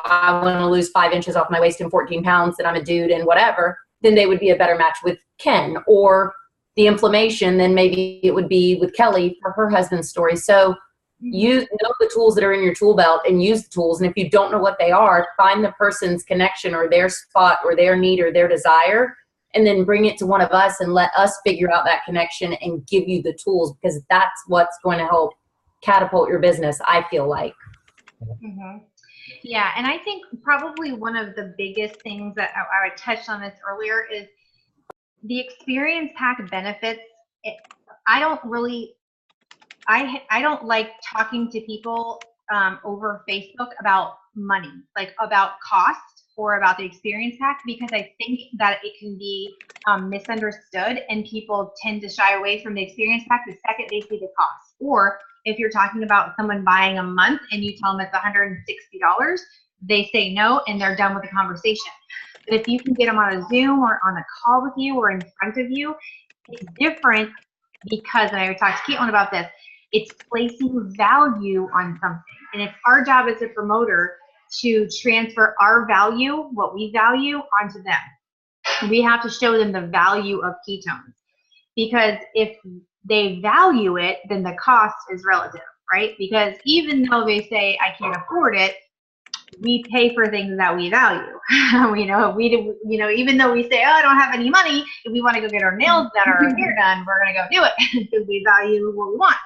I want to lose 5 inches off my waist and 14 pounds and I'm a dude and whatever, then they would be a better match with Ken. Or the inflammation, then maybe it would be with Kelly for her husband's story. So you know the tools that are in your tool belt and use the tools. And if you don't know what they are, find the person's connection or their spot or their need or their desire, and then bring it to one of us and let us figure out that connection and give you the tools, because that's what's going to help catapult your business, I feel like.
Mm-hmm. Yeah, and I think probably one of the biggest things that I touched on this earlier is the experience pack benefits. I don't like talking to people over Facebook about money, like about cost or about the experience pack, because I think that it can be misunderstood and people tend to shy away from the experience pack the second they see the cost. Or if you're talking about someone buying a month and you tell them it's $160, they say no and they're done with the conversation. But if you can get them on a Zoom or on a call with you or in front of you, it's different because, and I talked to Caitlin about this, it's placing value on something. And it's our job as a promoter to transfer our value, what we value, onto them. We have to show them the value of ketones. Because if they value it, then the cost is relative, right? Because even though they say, I can't afford it, we pay for things that we value. Even though we say, oh, I don't have any money, if we want to go get our nails done or our hair done, we're going to go do it because we value what we want.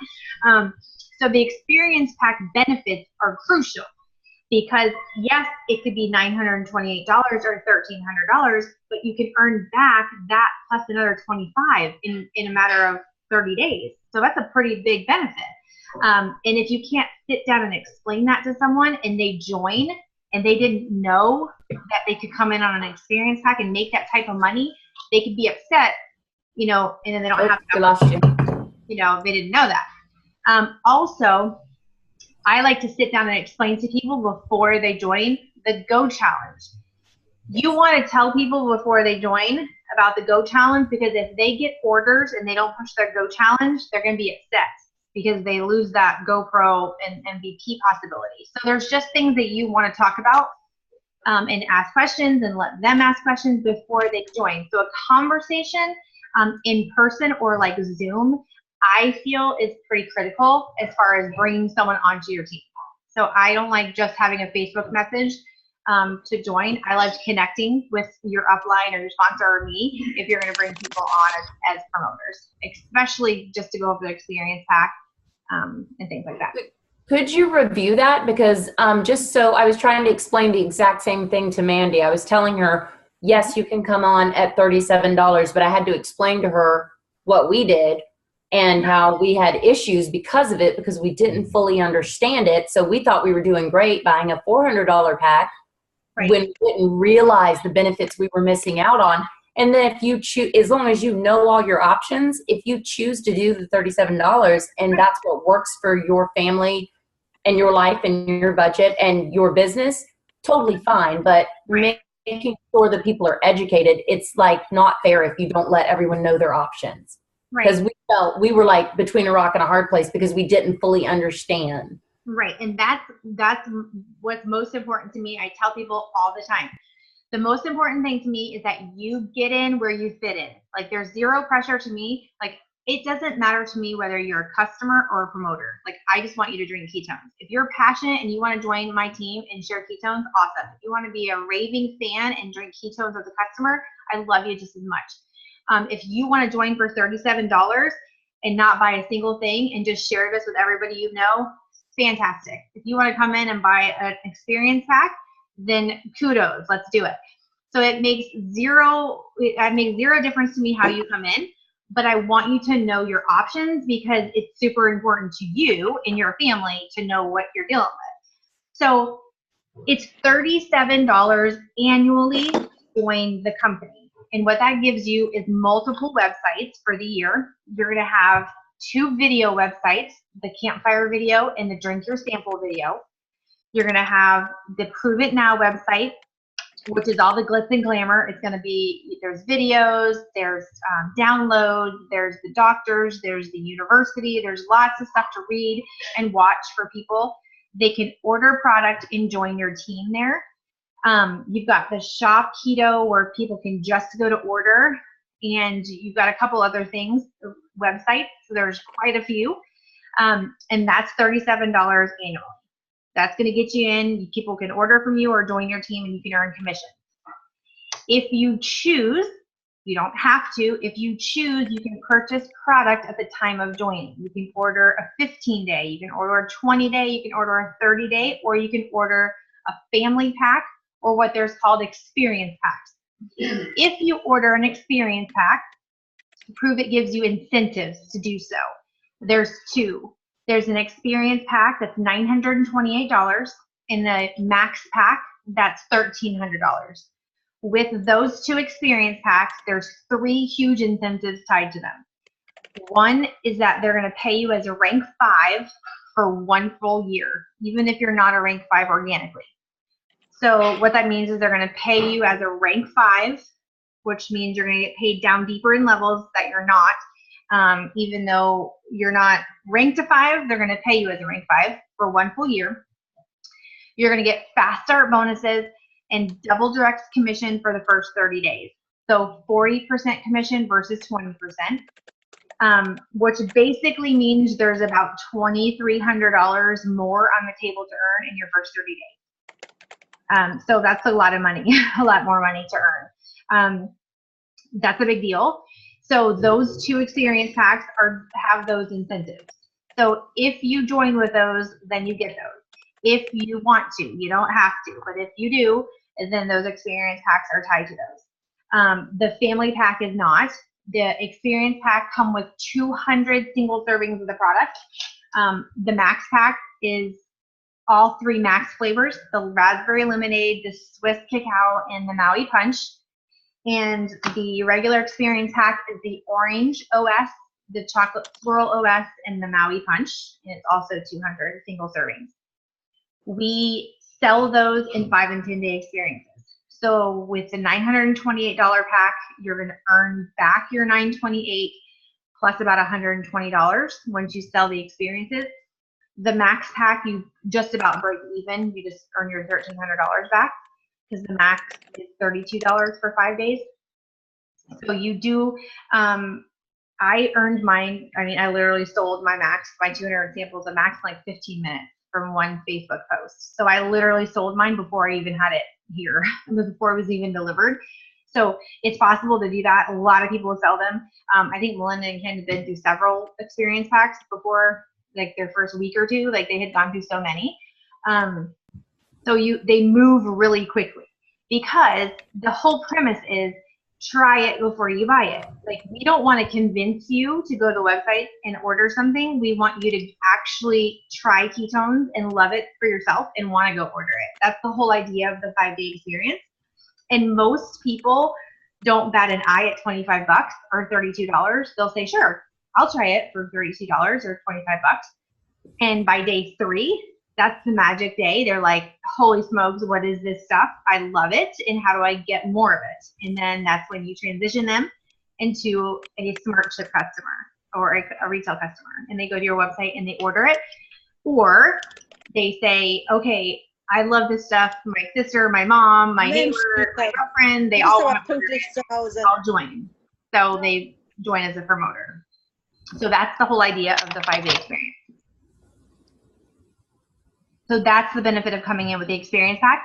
So the experience pack benefits are crucial because, yes, it could be $928 or $1,300, but you can earn back that plus another $25 in a matter of 30 days. So that's a pretty big benefit. And if you can't sit down and explain that to someone and they join and they didn't know that they could come in on an experience pack and make that type of money, they could be upset, and then they don't have to, they didn't know that. Also, I like to sit down and explain to people before they join the Go Challenge. You want to tell people before they join about the Go Challenge, because if they get orders and they don't push their Go Challenge, they're going to be upset because they lose that GoPro and MVP possibility. So there's just things that you want to talk about and ask questions and let them ask questions before they join. So a conversation in person or like Zoom, I feel is pretty critical as far as bringing someone onto your team. So I don't like just having a Facebook message to join. I like connecting with your upline or your sponsor or me if you're going to bring people on as promoters, especially just to go over the experience pack and things like that.
Could you review that? Because just so I was trying to explain the exact same thing to Mandy. I was telling her, yes, you can come on at $37, but I had to explain to her what we did and how we had issues because of it, because we didn't fully understand it. So we thought we were doing great buying a $400 pack, right, when we didn't realize the benefits we were missing out on. And then if you choose, as long as you know all your options, if you choose to do the $37 and that's what works for your family and your life and your budget and your business, totally fine. But making sure that people are educated, it's like not fair if you don't let everyone know their options. Because we felt we were like between a rock and a hard place because we didn't fully understand
Right. And that's what's most important to me. I tell people all the time. The most important thing to me is that you get in where you fit in. Like there's zero pressure to me. Like it doesn't matter to me whether you're a customer or a promoter. Like I just want you to drink ketones. If you're passionate and you want to join my team and share ketones, awesome. If you want to be a raving fan and drink ketones as a customer, I love you just as much. If you want to join for $37 and not buy a single thing and just share this with everybody you know, fantastic. If you want to come in and buy an experience pack, then kudos, let's do it. So it makes zero difference to me how you come in, but I want you to know your options because it's super important to you and your family to know what you're dealing with. So it's $37 annually to join the company. And what that gives you is multiple websites for the year. You're going to have 2 video websites, the campfire video and the drink your sample video. You're going to have the Prove It Now website, which is all the glitz and glamour. It's going to be, there's videos, there's downloads, there's the doctors, there's the university, there's lots of stuff to read and watch for people. They can order product and join your team there. You've got the Shop Keto where people can just go to order, and you've got a couple other things, websites, so there's quite a few, and that's $37 annually. That's going to get you in. People can order from you or join your team, and you can earn commission. If you choose, you don't have to. If you choose, you can purchase product at the time of joining. You can order a 15-day, you can order a 20-day, you can order a 30-day, or you can order a family pack or what there's called experience packs. If you order an experience pack, Prove It gives you incentives to do so. There's 2. There's an experience pack that's $928, and the max pack that's $1,300. With those 2 experience packs, there's 3 huge incentives tied to them. One is that they're going to pay you as a rank 5 for 1 full year, even if you're not a rank 5 organically. So what that means is they're going to pay you as a rank 5, which means you're going to get paid down deeper in levels that you're not. Even though you're not ranked to 5, they're going to pay you as a rank 5 for 1 full year. You're going to get fast start bonuses and double direct commission for the first 30 days. So 40% commission versus 20%, which basically means there's about $2,300 more on the table to earn in your first 30 days. So that's a lot of money, a lot more money to earn. That's a big deal. So those 2 experience packs have those incentives. So if you join with those, then you get those. If you want to, you don't have to, but if you do, then those experience packs are tied to those. The family pack is not. The experience pack come with 200 single servings of the product. The max pack is all 3 max flavors, the raspberry lemonade, the Swiss cacao, and the Maui punch. And the regular experience pack is the orange OS, the chocolate swirl OS, and the Maui punch. And it's also 200 single servings. We sell those in 5 and 10-day experiences. So with the $928 pack, you're going to earn back your $928 plus about $120 once you sell the experiences. The max pack, you just about break even. You just earn your $1,300 back because the max is $32 for 5 days. So you do, I earned mine. I mean, I literally sold my 200 samples of max in like 15 minutes from 1 Facebook post. So I literally sold mine before I even had it here, before it was even delivered. So it's possible to do that. A lot of people sell them. I think Melinda and Ken did do several experience packs before, like their first week or 2. Like they had gone through so many. So they move really quickly because the whole premise is try it before you buy it. Like we don't want to convince you to go to the website and order something. We want you to actually try ketones and love it for yourself and want to go order it. That's the whole idea of the 5-day experience. And most people don't bat an eye at $25 or $32. They'll say, sure, I'll try it for $32 or $25. And by day 3, that's the magic day. They're like, holy smokes, what is this stuff? I love it. And how do I get more of it? And then that's when you transition them into a smart ship customer or a retail customer. And they go to your website and they order it. Or they say, okay, I love this stuff. My sister, my mom, my neighbor, my girlfriend, they all want to all join. So they join as a promoter. So that's the whole idea of the 5-day experience. So that's the benefit of coming in with the experience pack.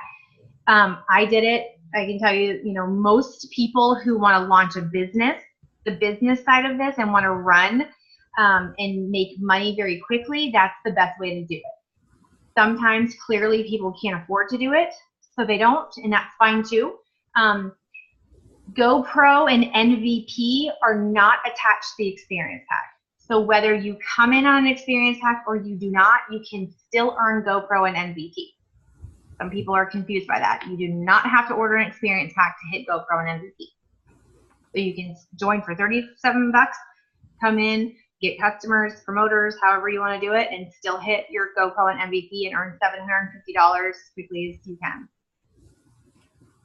I did it. I can tell you, most people who want to launch a business, the business side of this, and want to run and make money very quickly, that's the best way to do it. Sometimes, clearly, people can't afford to do it, so they don't, and that's fine too. GoPro and MVP are not attached to the experience pack. So whether you come in on an experience pack or you do not, you can still earn GoPro and MVP. Some people are confused by that. You do not have to order an experience pack to hit GoPro and MVP. So you can join for $37, come in, get customers, promoters, however you want to do it, and still hit your GoPro and MVP and earn $750 as quickly as you can.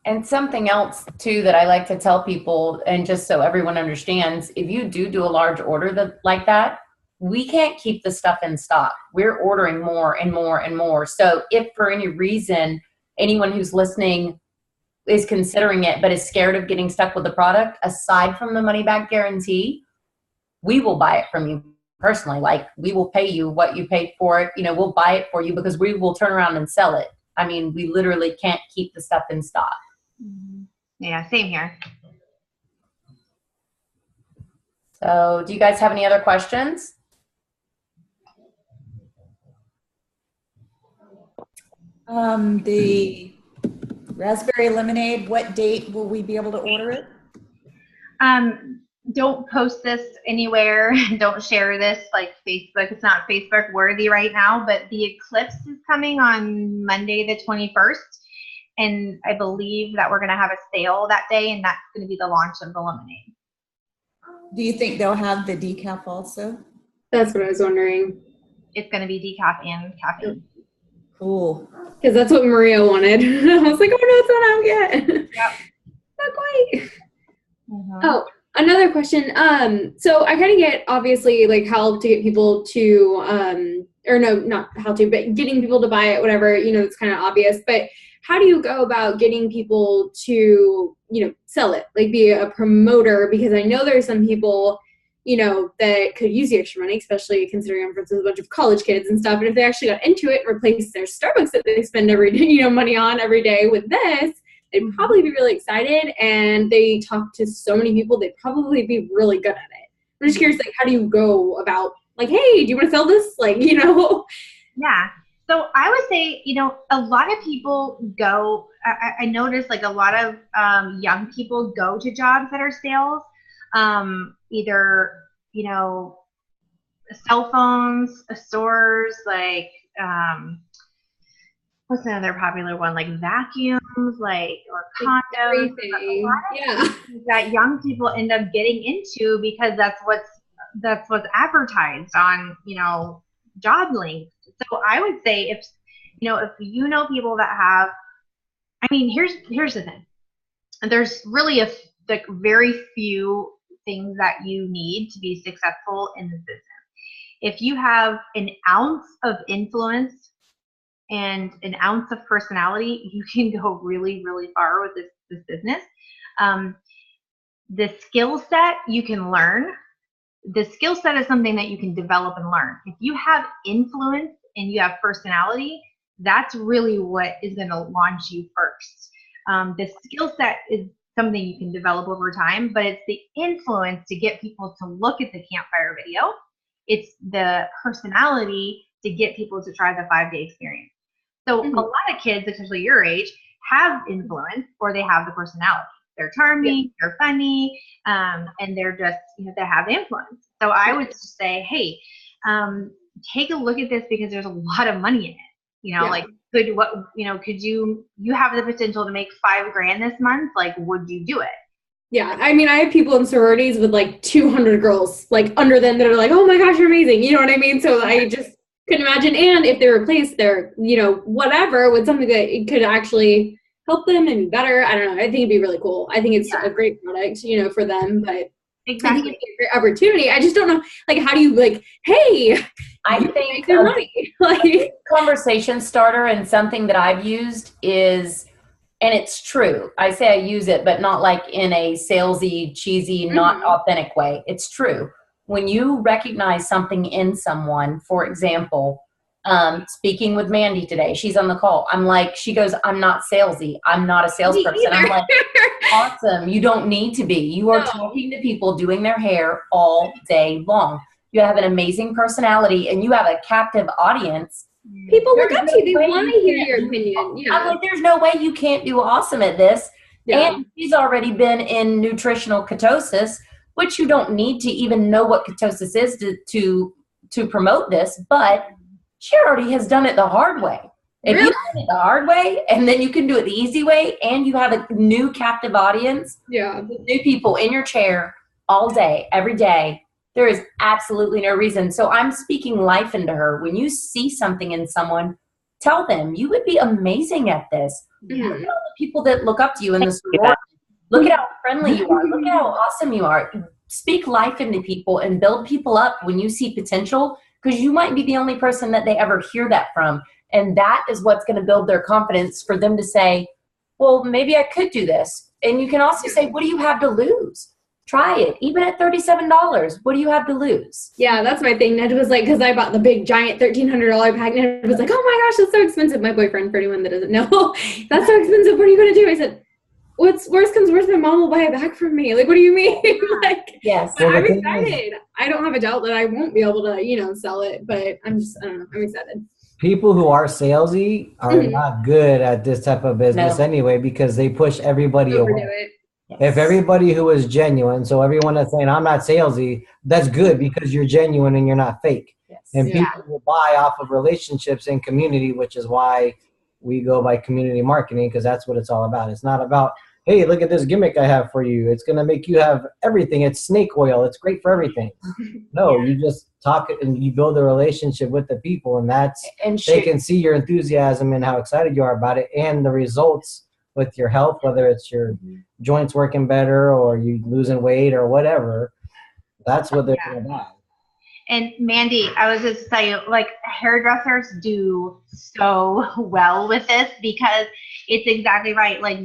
And something else too that I like to tell people, and just so everyone understands, if you do a large order like that, we can't keep the stuff in stock. We're ordering more and more and more. So if for any reason anyone who's listening is considering it but is scared of getting stuck with the product, aside from the money back guarantee, we will buy it from you personally. Like, we will pay you what you paid for it. We'll buy it for you because we will turn around and sell it. I mean, we literally can't keep the stuff in stock.
Yeah, same here.
So do you guys have any other questions?
The raspberry lemonade, what date will we be able to order it?
Don't post this anywhere. Don't share this like Facebook. It's not Facebook worthy right now, but the eclipse is coming on Monday the 21st. And I believe that we're going to have a sale that day, and that's going to be the launch of the lemonade.
Do you think they'll have the decaf also?
That's what I was wondering.
It's going to be decaf and caffeine.
Cool.
Because that's what Maria wanted. I was like, oh no, it's not out yet.
Yep.
Not quite.
Mm-hmm.
Oh, another question. So I kind of get, obviously, like, help to get people to, or no, not how to, but getting people to buy it, whatever, it's kind of obvious. But how do you go about getting people to, sell it, like be a promoter? Because I know there's some people, that could use the extra money, especially considering I'm friends with a bunch of college kids and stuff. And if they actually got into it and replaced their Starbucks that they spend every day, money on every day with this, they'd probably be really excited. And they talk to so many people, they'd probably be really good at it. I'm just curious, like, how do you go about, like, hey, do you want to sell this? Like,
Yeah. So I would say, a lot of people go, I notice like a lot of young people go to jobs that are sales, either, cell phones, stores, like, what's another popular one? Like vacuums, like, or condos.
Everything. Yeah.
That young people end up getting into because that's what's advertised on, job links. So I would say if people that have, here's the thing. There's really very few things that you need to be successful in this business. If you have an ounce of influence and an ounce of personality, you can go really, really far with this business. The skill set you can learn. The skill set is something that you can develop and learn. If you have influence and you have personality, that's really what is going to launch you first. The skill set is something you can develop over time, but it's the influence to get people to look at the campfire video. It's the personality to get people to try the 5-day experience. So a lot of kids, especially your age, have influence or they have the personality. They're charming, they're funny, and they're just, they have influence. So I would just say, hey, take a look at this because there's a lot of money in it. Like, could you have the potential to make $5,000 this month? Like, would you do it?
Yeah. I have people in sororities with like 200 girls like under them that are like, oh my gosh, you're amazing. You know what I mean? So I just couldn't imagine. And if they replace their, whatever with something that it could actually help them and be better. I don't know. I think it'd be really cool. I think it's a great product, for them, but I think
Exactly.
it'd be a great opportunity. I just don't know, like, how do you, like, hey,
I
you
think
make good money. Like,
conversation starter and something that I've used is, and it's true, I say I use it, but not like in a salesy, cheesy, not authentic way. It's true. When you recognize something in someone, for example, speaking with Mandy today, she's on the call. I'm like, she goes, I'm not salesy. I'm not a salesperson. I'm like, awesome. You don't need to be. You are talking to people doing their hair all day long. You have an amazing personality and you have a captive audience.
people look
There's
up
no
to you. They
way
want
you
to hear
can't
your
do-
opinion. Yeah.
I'm like, there's no way you can't do awesome at this.
Yeah.
And she's already been in nutritional ketosis, which you don't need to even know what ketosis is to promote this, but she already has done it the hard way. If
Really?
you done it the hard way and then you can do it the easy way and you have a new captive audience,
Yeah.
with new people in your chair all day, every day, there is absolutely no reason. So I'm speaking life into her. When you see something in someone, tell them you would be amazing at this.
Mhm.
Look at all the people that look up to you in the sorority. Look at how friendly you are. Look at how awesome you are. Speak life into people and build people up when you see potential, because you might be the only person that they ever hear that from. And that is what's going to build their confidence for them to say, well, maybe I could do this. And you can also say, what do you have to lose? Try it. Even at $37, what do you have to lose?
Yeah, that's my thing. Ned was like, because I bought the big giant $1,300 pack. Ned was like, oh my gosh, that's so expensive. My boyfriend, for anyone that doesn't know, that's so expensive. What are you going to do? I said, what's worse comes worse, my mom will buy it back from me. Like, what do you mean? Like,
Yes.
but
Well,
I'm
the thing is-
excited. I don't have a doubt that I won't be able to, sell it, but I don't know. I'm excited.
People who are salesy are
Mhm.
not good at this type of business
No.
anyway because they push everybody
Overdo
away.
it.
If everybody who is genuine, so everyone that's saying I'm not salesy, that's good because you're genuine and you're not fake.
Yes.
And
Yeah.
people will buy off of relationships and community, which is why we go by community marketing, because that's what it's all about. It's not about, hey, look at this gimmick I have for you. It's going to make you have everything. It's snake oil. It's great for everything. No, you just talk and you build a relationship with the people, and that's
And
they can see your enthusiasm and how excited you are about it and the results with your health, whether it's your joints working better or you losing weight or whatever. That's what they're going to buy.
And Mandy, I was just tell you, like, hairdressers do so well with this because it's exactly right. Like,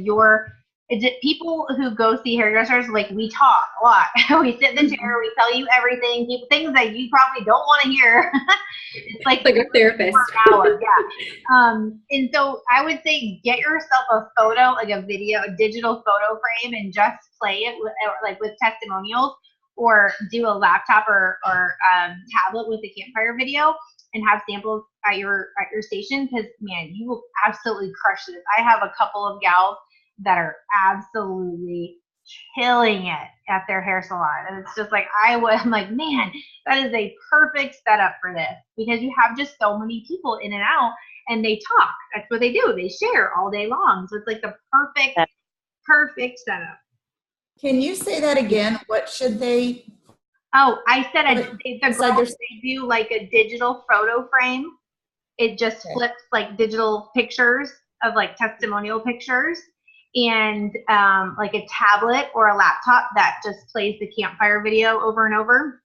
people who go see hairdressers, like, we talk a lot. We sit in the chair, we tell you everything, things that you probably don't want to hear. It's like
Like a therapist.
for an hour, yeah. And so I would say get yourself a photo, like a digital photo frame, and just play it with testimonials, or do a laptop or tablet with a campfire video and have samples at your station, because man, you will absolutely crush this. I have a couple of gals that are absolutely killing it at their hair salon, and it's just like I'm like, man, that is a perfect setup for this, because you have just so many people in and out and they talk. That's what they do. They share all day long. So it's like the perfect setup.
Can you say that again? What should they?
Oh, I said the
Beside
girls,
their-
they do like a digital photo frame. It just
Okay.
flips like digital pictures of like testimonial pictures, and like a tablet or a laptop that just plays the campfire video over and over.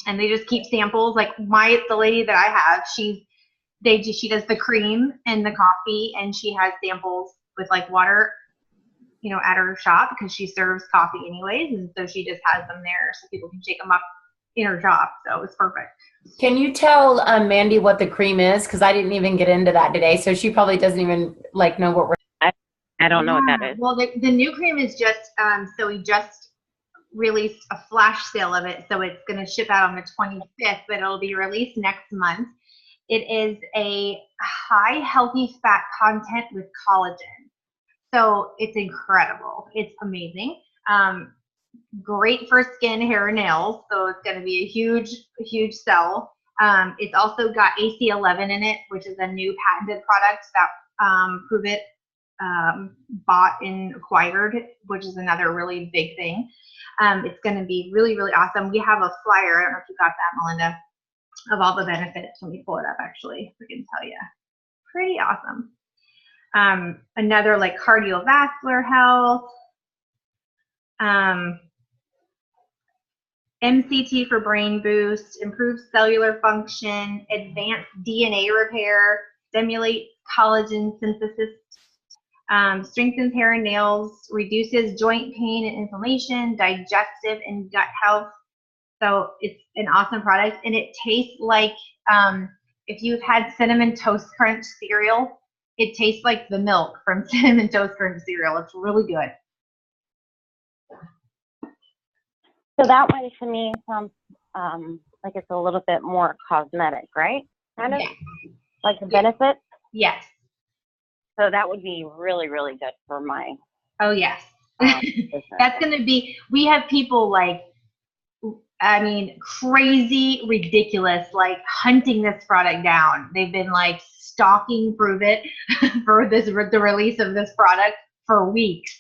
And they just keep samples. Like the lady that I have, she does the cream and the coffee, and she has samples with like water, at her shop, because she serves coffee anyways, and so she just has them there so people can shake them up in her shop. So it's perfect.
Can you tell Mandy what the cream is? Because I didn't even get into that today, so she probably doesn't even know what we're.
I don't know what that is.
Well, the new cream is just so we just released a flash sale of it, so it's going to ship out on the 25th, but it'll be released next month. It is a high healthy fat content with collagen. So it's incredible. It's amazing. Great for skin, hair, and nails. So it's going to be a huge sell. It's also got AC11 in it, which is a new patented product that Prove It bought and acquired, which is another really big thing. It's going to be really awesome. We have a flyer. I don't know if you got that, Melinda, of all the benefits. Let me pull it up, actually, so I can tell you. Pretty awesome. Another like cardiovascular health. MCT for brain boost, improves cellular function, advanced DNA repair, stimulates collagen synthesis, strengthens hair and nails, reduces joint pain and inflammation, digestive and gut health. So it's an awesome product, and it tastes like if you've had Cinnamon Toast Crunch cereal, it tastes like the milk from Cinnamon Toast Crunch cereal. It's really good.
So that one to me sounds like it's a little bit more cosmetic, right? Kind of
Yeah.
like the benefits.
Yes.
So that would be really, really good for my
Oh, yes.
business.
That's going to be, we have people like, I mean, crazy, ridiculous, like hunting this product down. They've been like stalking Prove It for the release of this product for weeks.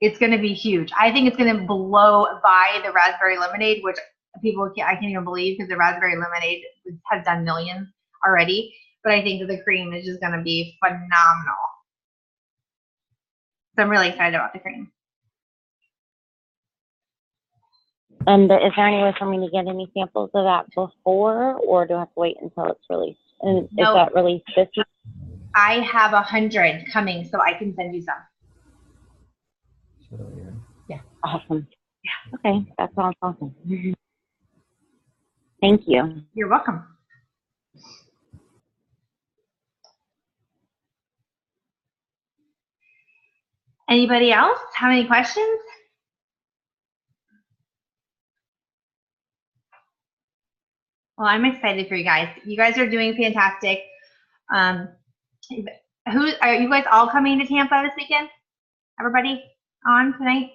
It's going to be huge. I think it's going to blow by the raspberry lemonade, which I can't even believe, because the raspberry lemonade has done millions already. But I think that the cream is just going to be phenomenal. So I'm really excited about the cream.
And is there any way for me to get any samples of that before, or do I have to wait until it's released? And
No.
is that released this year?
I have 100 coming, so I can send you some.
Yeah.
Awesome.
Yeah.
Okay, that sounds awesome. Thank you.
You're welcome. Anybody else have any questions? Well, I'm excited for you guys. You guys are doing fantastic. Who are you guys all coming to Tampa this weekend? Everybody on tonight?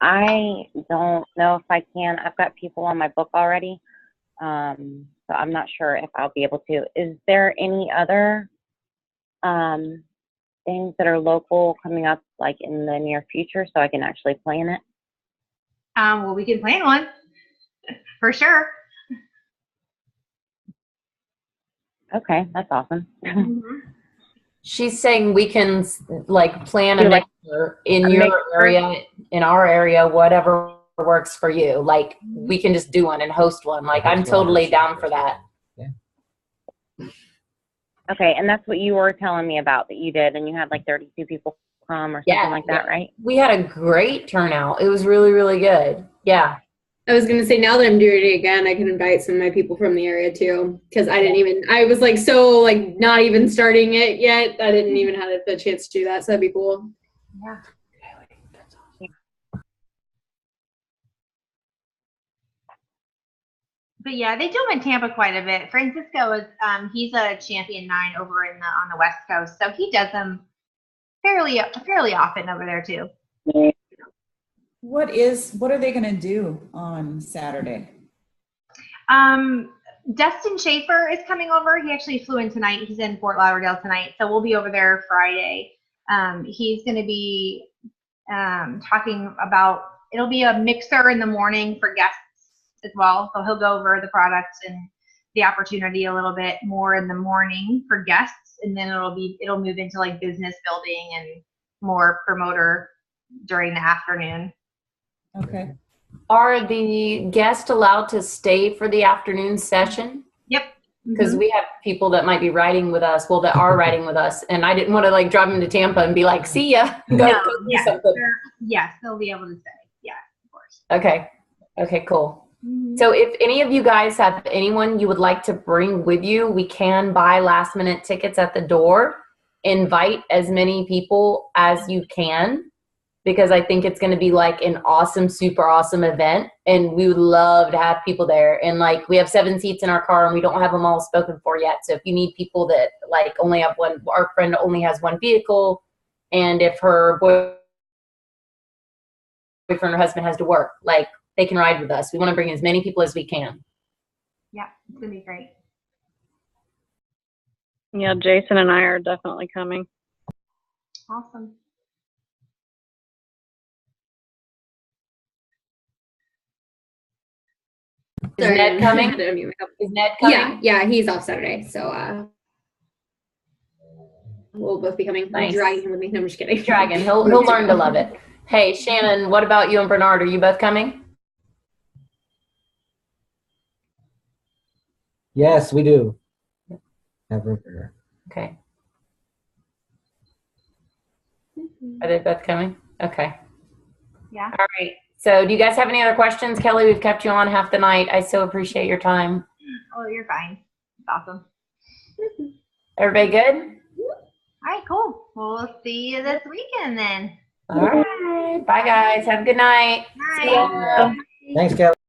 I don't know if I can. I've got people on my book already, so I'm not sure if I'll be able to. Is there any other things that are local coming up, like in the near future, so I can actually plan it?
Well, we can plan one for sure.
Okay, that's awesome.
She's saying we can like plan a
Do, like,
mixer in
a
your
mixer?
area, in our area, whatever works for you. Like we can just do one and host one. Like I'm totally down for that.
Okay, and that's what you were telling me about that you did, and you had like 32 people come or something like that, right?
We had a great turnout. It was really, really good. Yeah.
I was going to say, now that I'm doing it again, I can invite some of my people from the area too. Because I was like, so like not even starting it yet. I didn't even have the chance to do that. So that'd be cool.
Yeah. But yeah, they do them in Tampa quite a bit. Francisco is, he's a champion 9 over on the West Coast. So he does them fairly often over there too.
What are they going to do on Saturday?
Dustin Schaefer is coming over. He actually flew in tonight. He's in Fort Lauderdale tonight. So we'll be over there Friday. He's going to be talking about, it'll be a mixer in the morning for guests as well. So he'll go over the products and the opportunity a little bit more in the morning for guests. And then it'll move into like business building and more promoter during the afternoon.
Okay.
Are the guests allowed to stay for the afternoon session?
Yep.
Because we have people that might be riding with us, that are riding with us, and I didn't want to like drive them to Tampa and be like, see ya. Go do something.
Yes, they'll be able to stay. Yeah, of course.
Okay, cool. So if any of you guys have anyone you would like to bring with you, we can buy last minute tickets at the door. Invite as many people as you can, because I think it's going to be like an awesome, super awesome event. And we would love to have people there. And like, we have 7 seats in our car and we don't have them all spoken for yet. So if you need people that like only have one, our friend only has one vehicle. And if her boyfriend or husband has to work, like they can ride with us. We want to bring as many people as we can.
Yeah, it's going to be great.
Yeah, Jason and I are definitely coming.
Awesome.
Is Ned coming? Is Ned coming?
Yeah, he's off Saturday. So we'll both be coming.
Nice.
I'm dragging him with me. No, I'm just kidding.
Dragon. He'll learn to love it. Hey, Shannon, what about you and Bernard? Are you both coming?
Yes, we do. Have room for her.
Okay. Are they both coming? Okay.
Yeah.
All right. So do you guys have any other questions? Kelly, we've kept you on half the night. I so appreciate your time.
Oh, you're fine. It's awesome.
Everybody good?
All right, cool. Well, we'll see you this weekend then.
All right. Bye, guys. Have a good night.
Bye.
See ya.
Thanks, Kelly.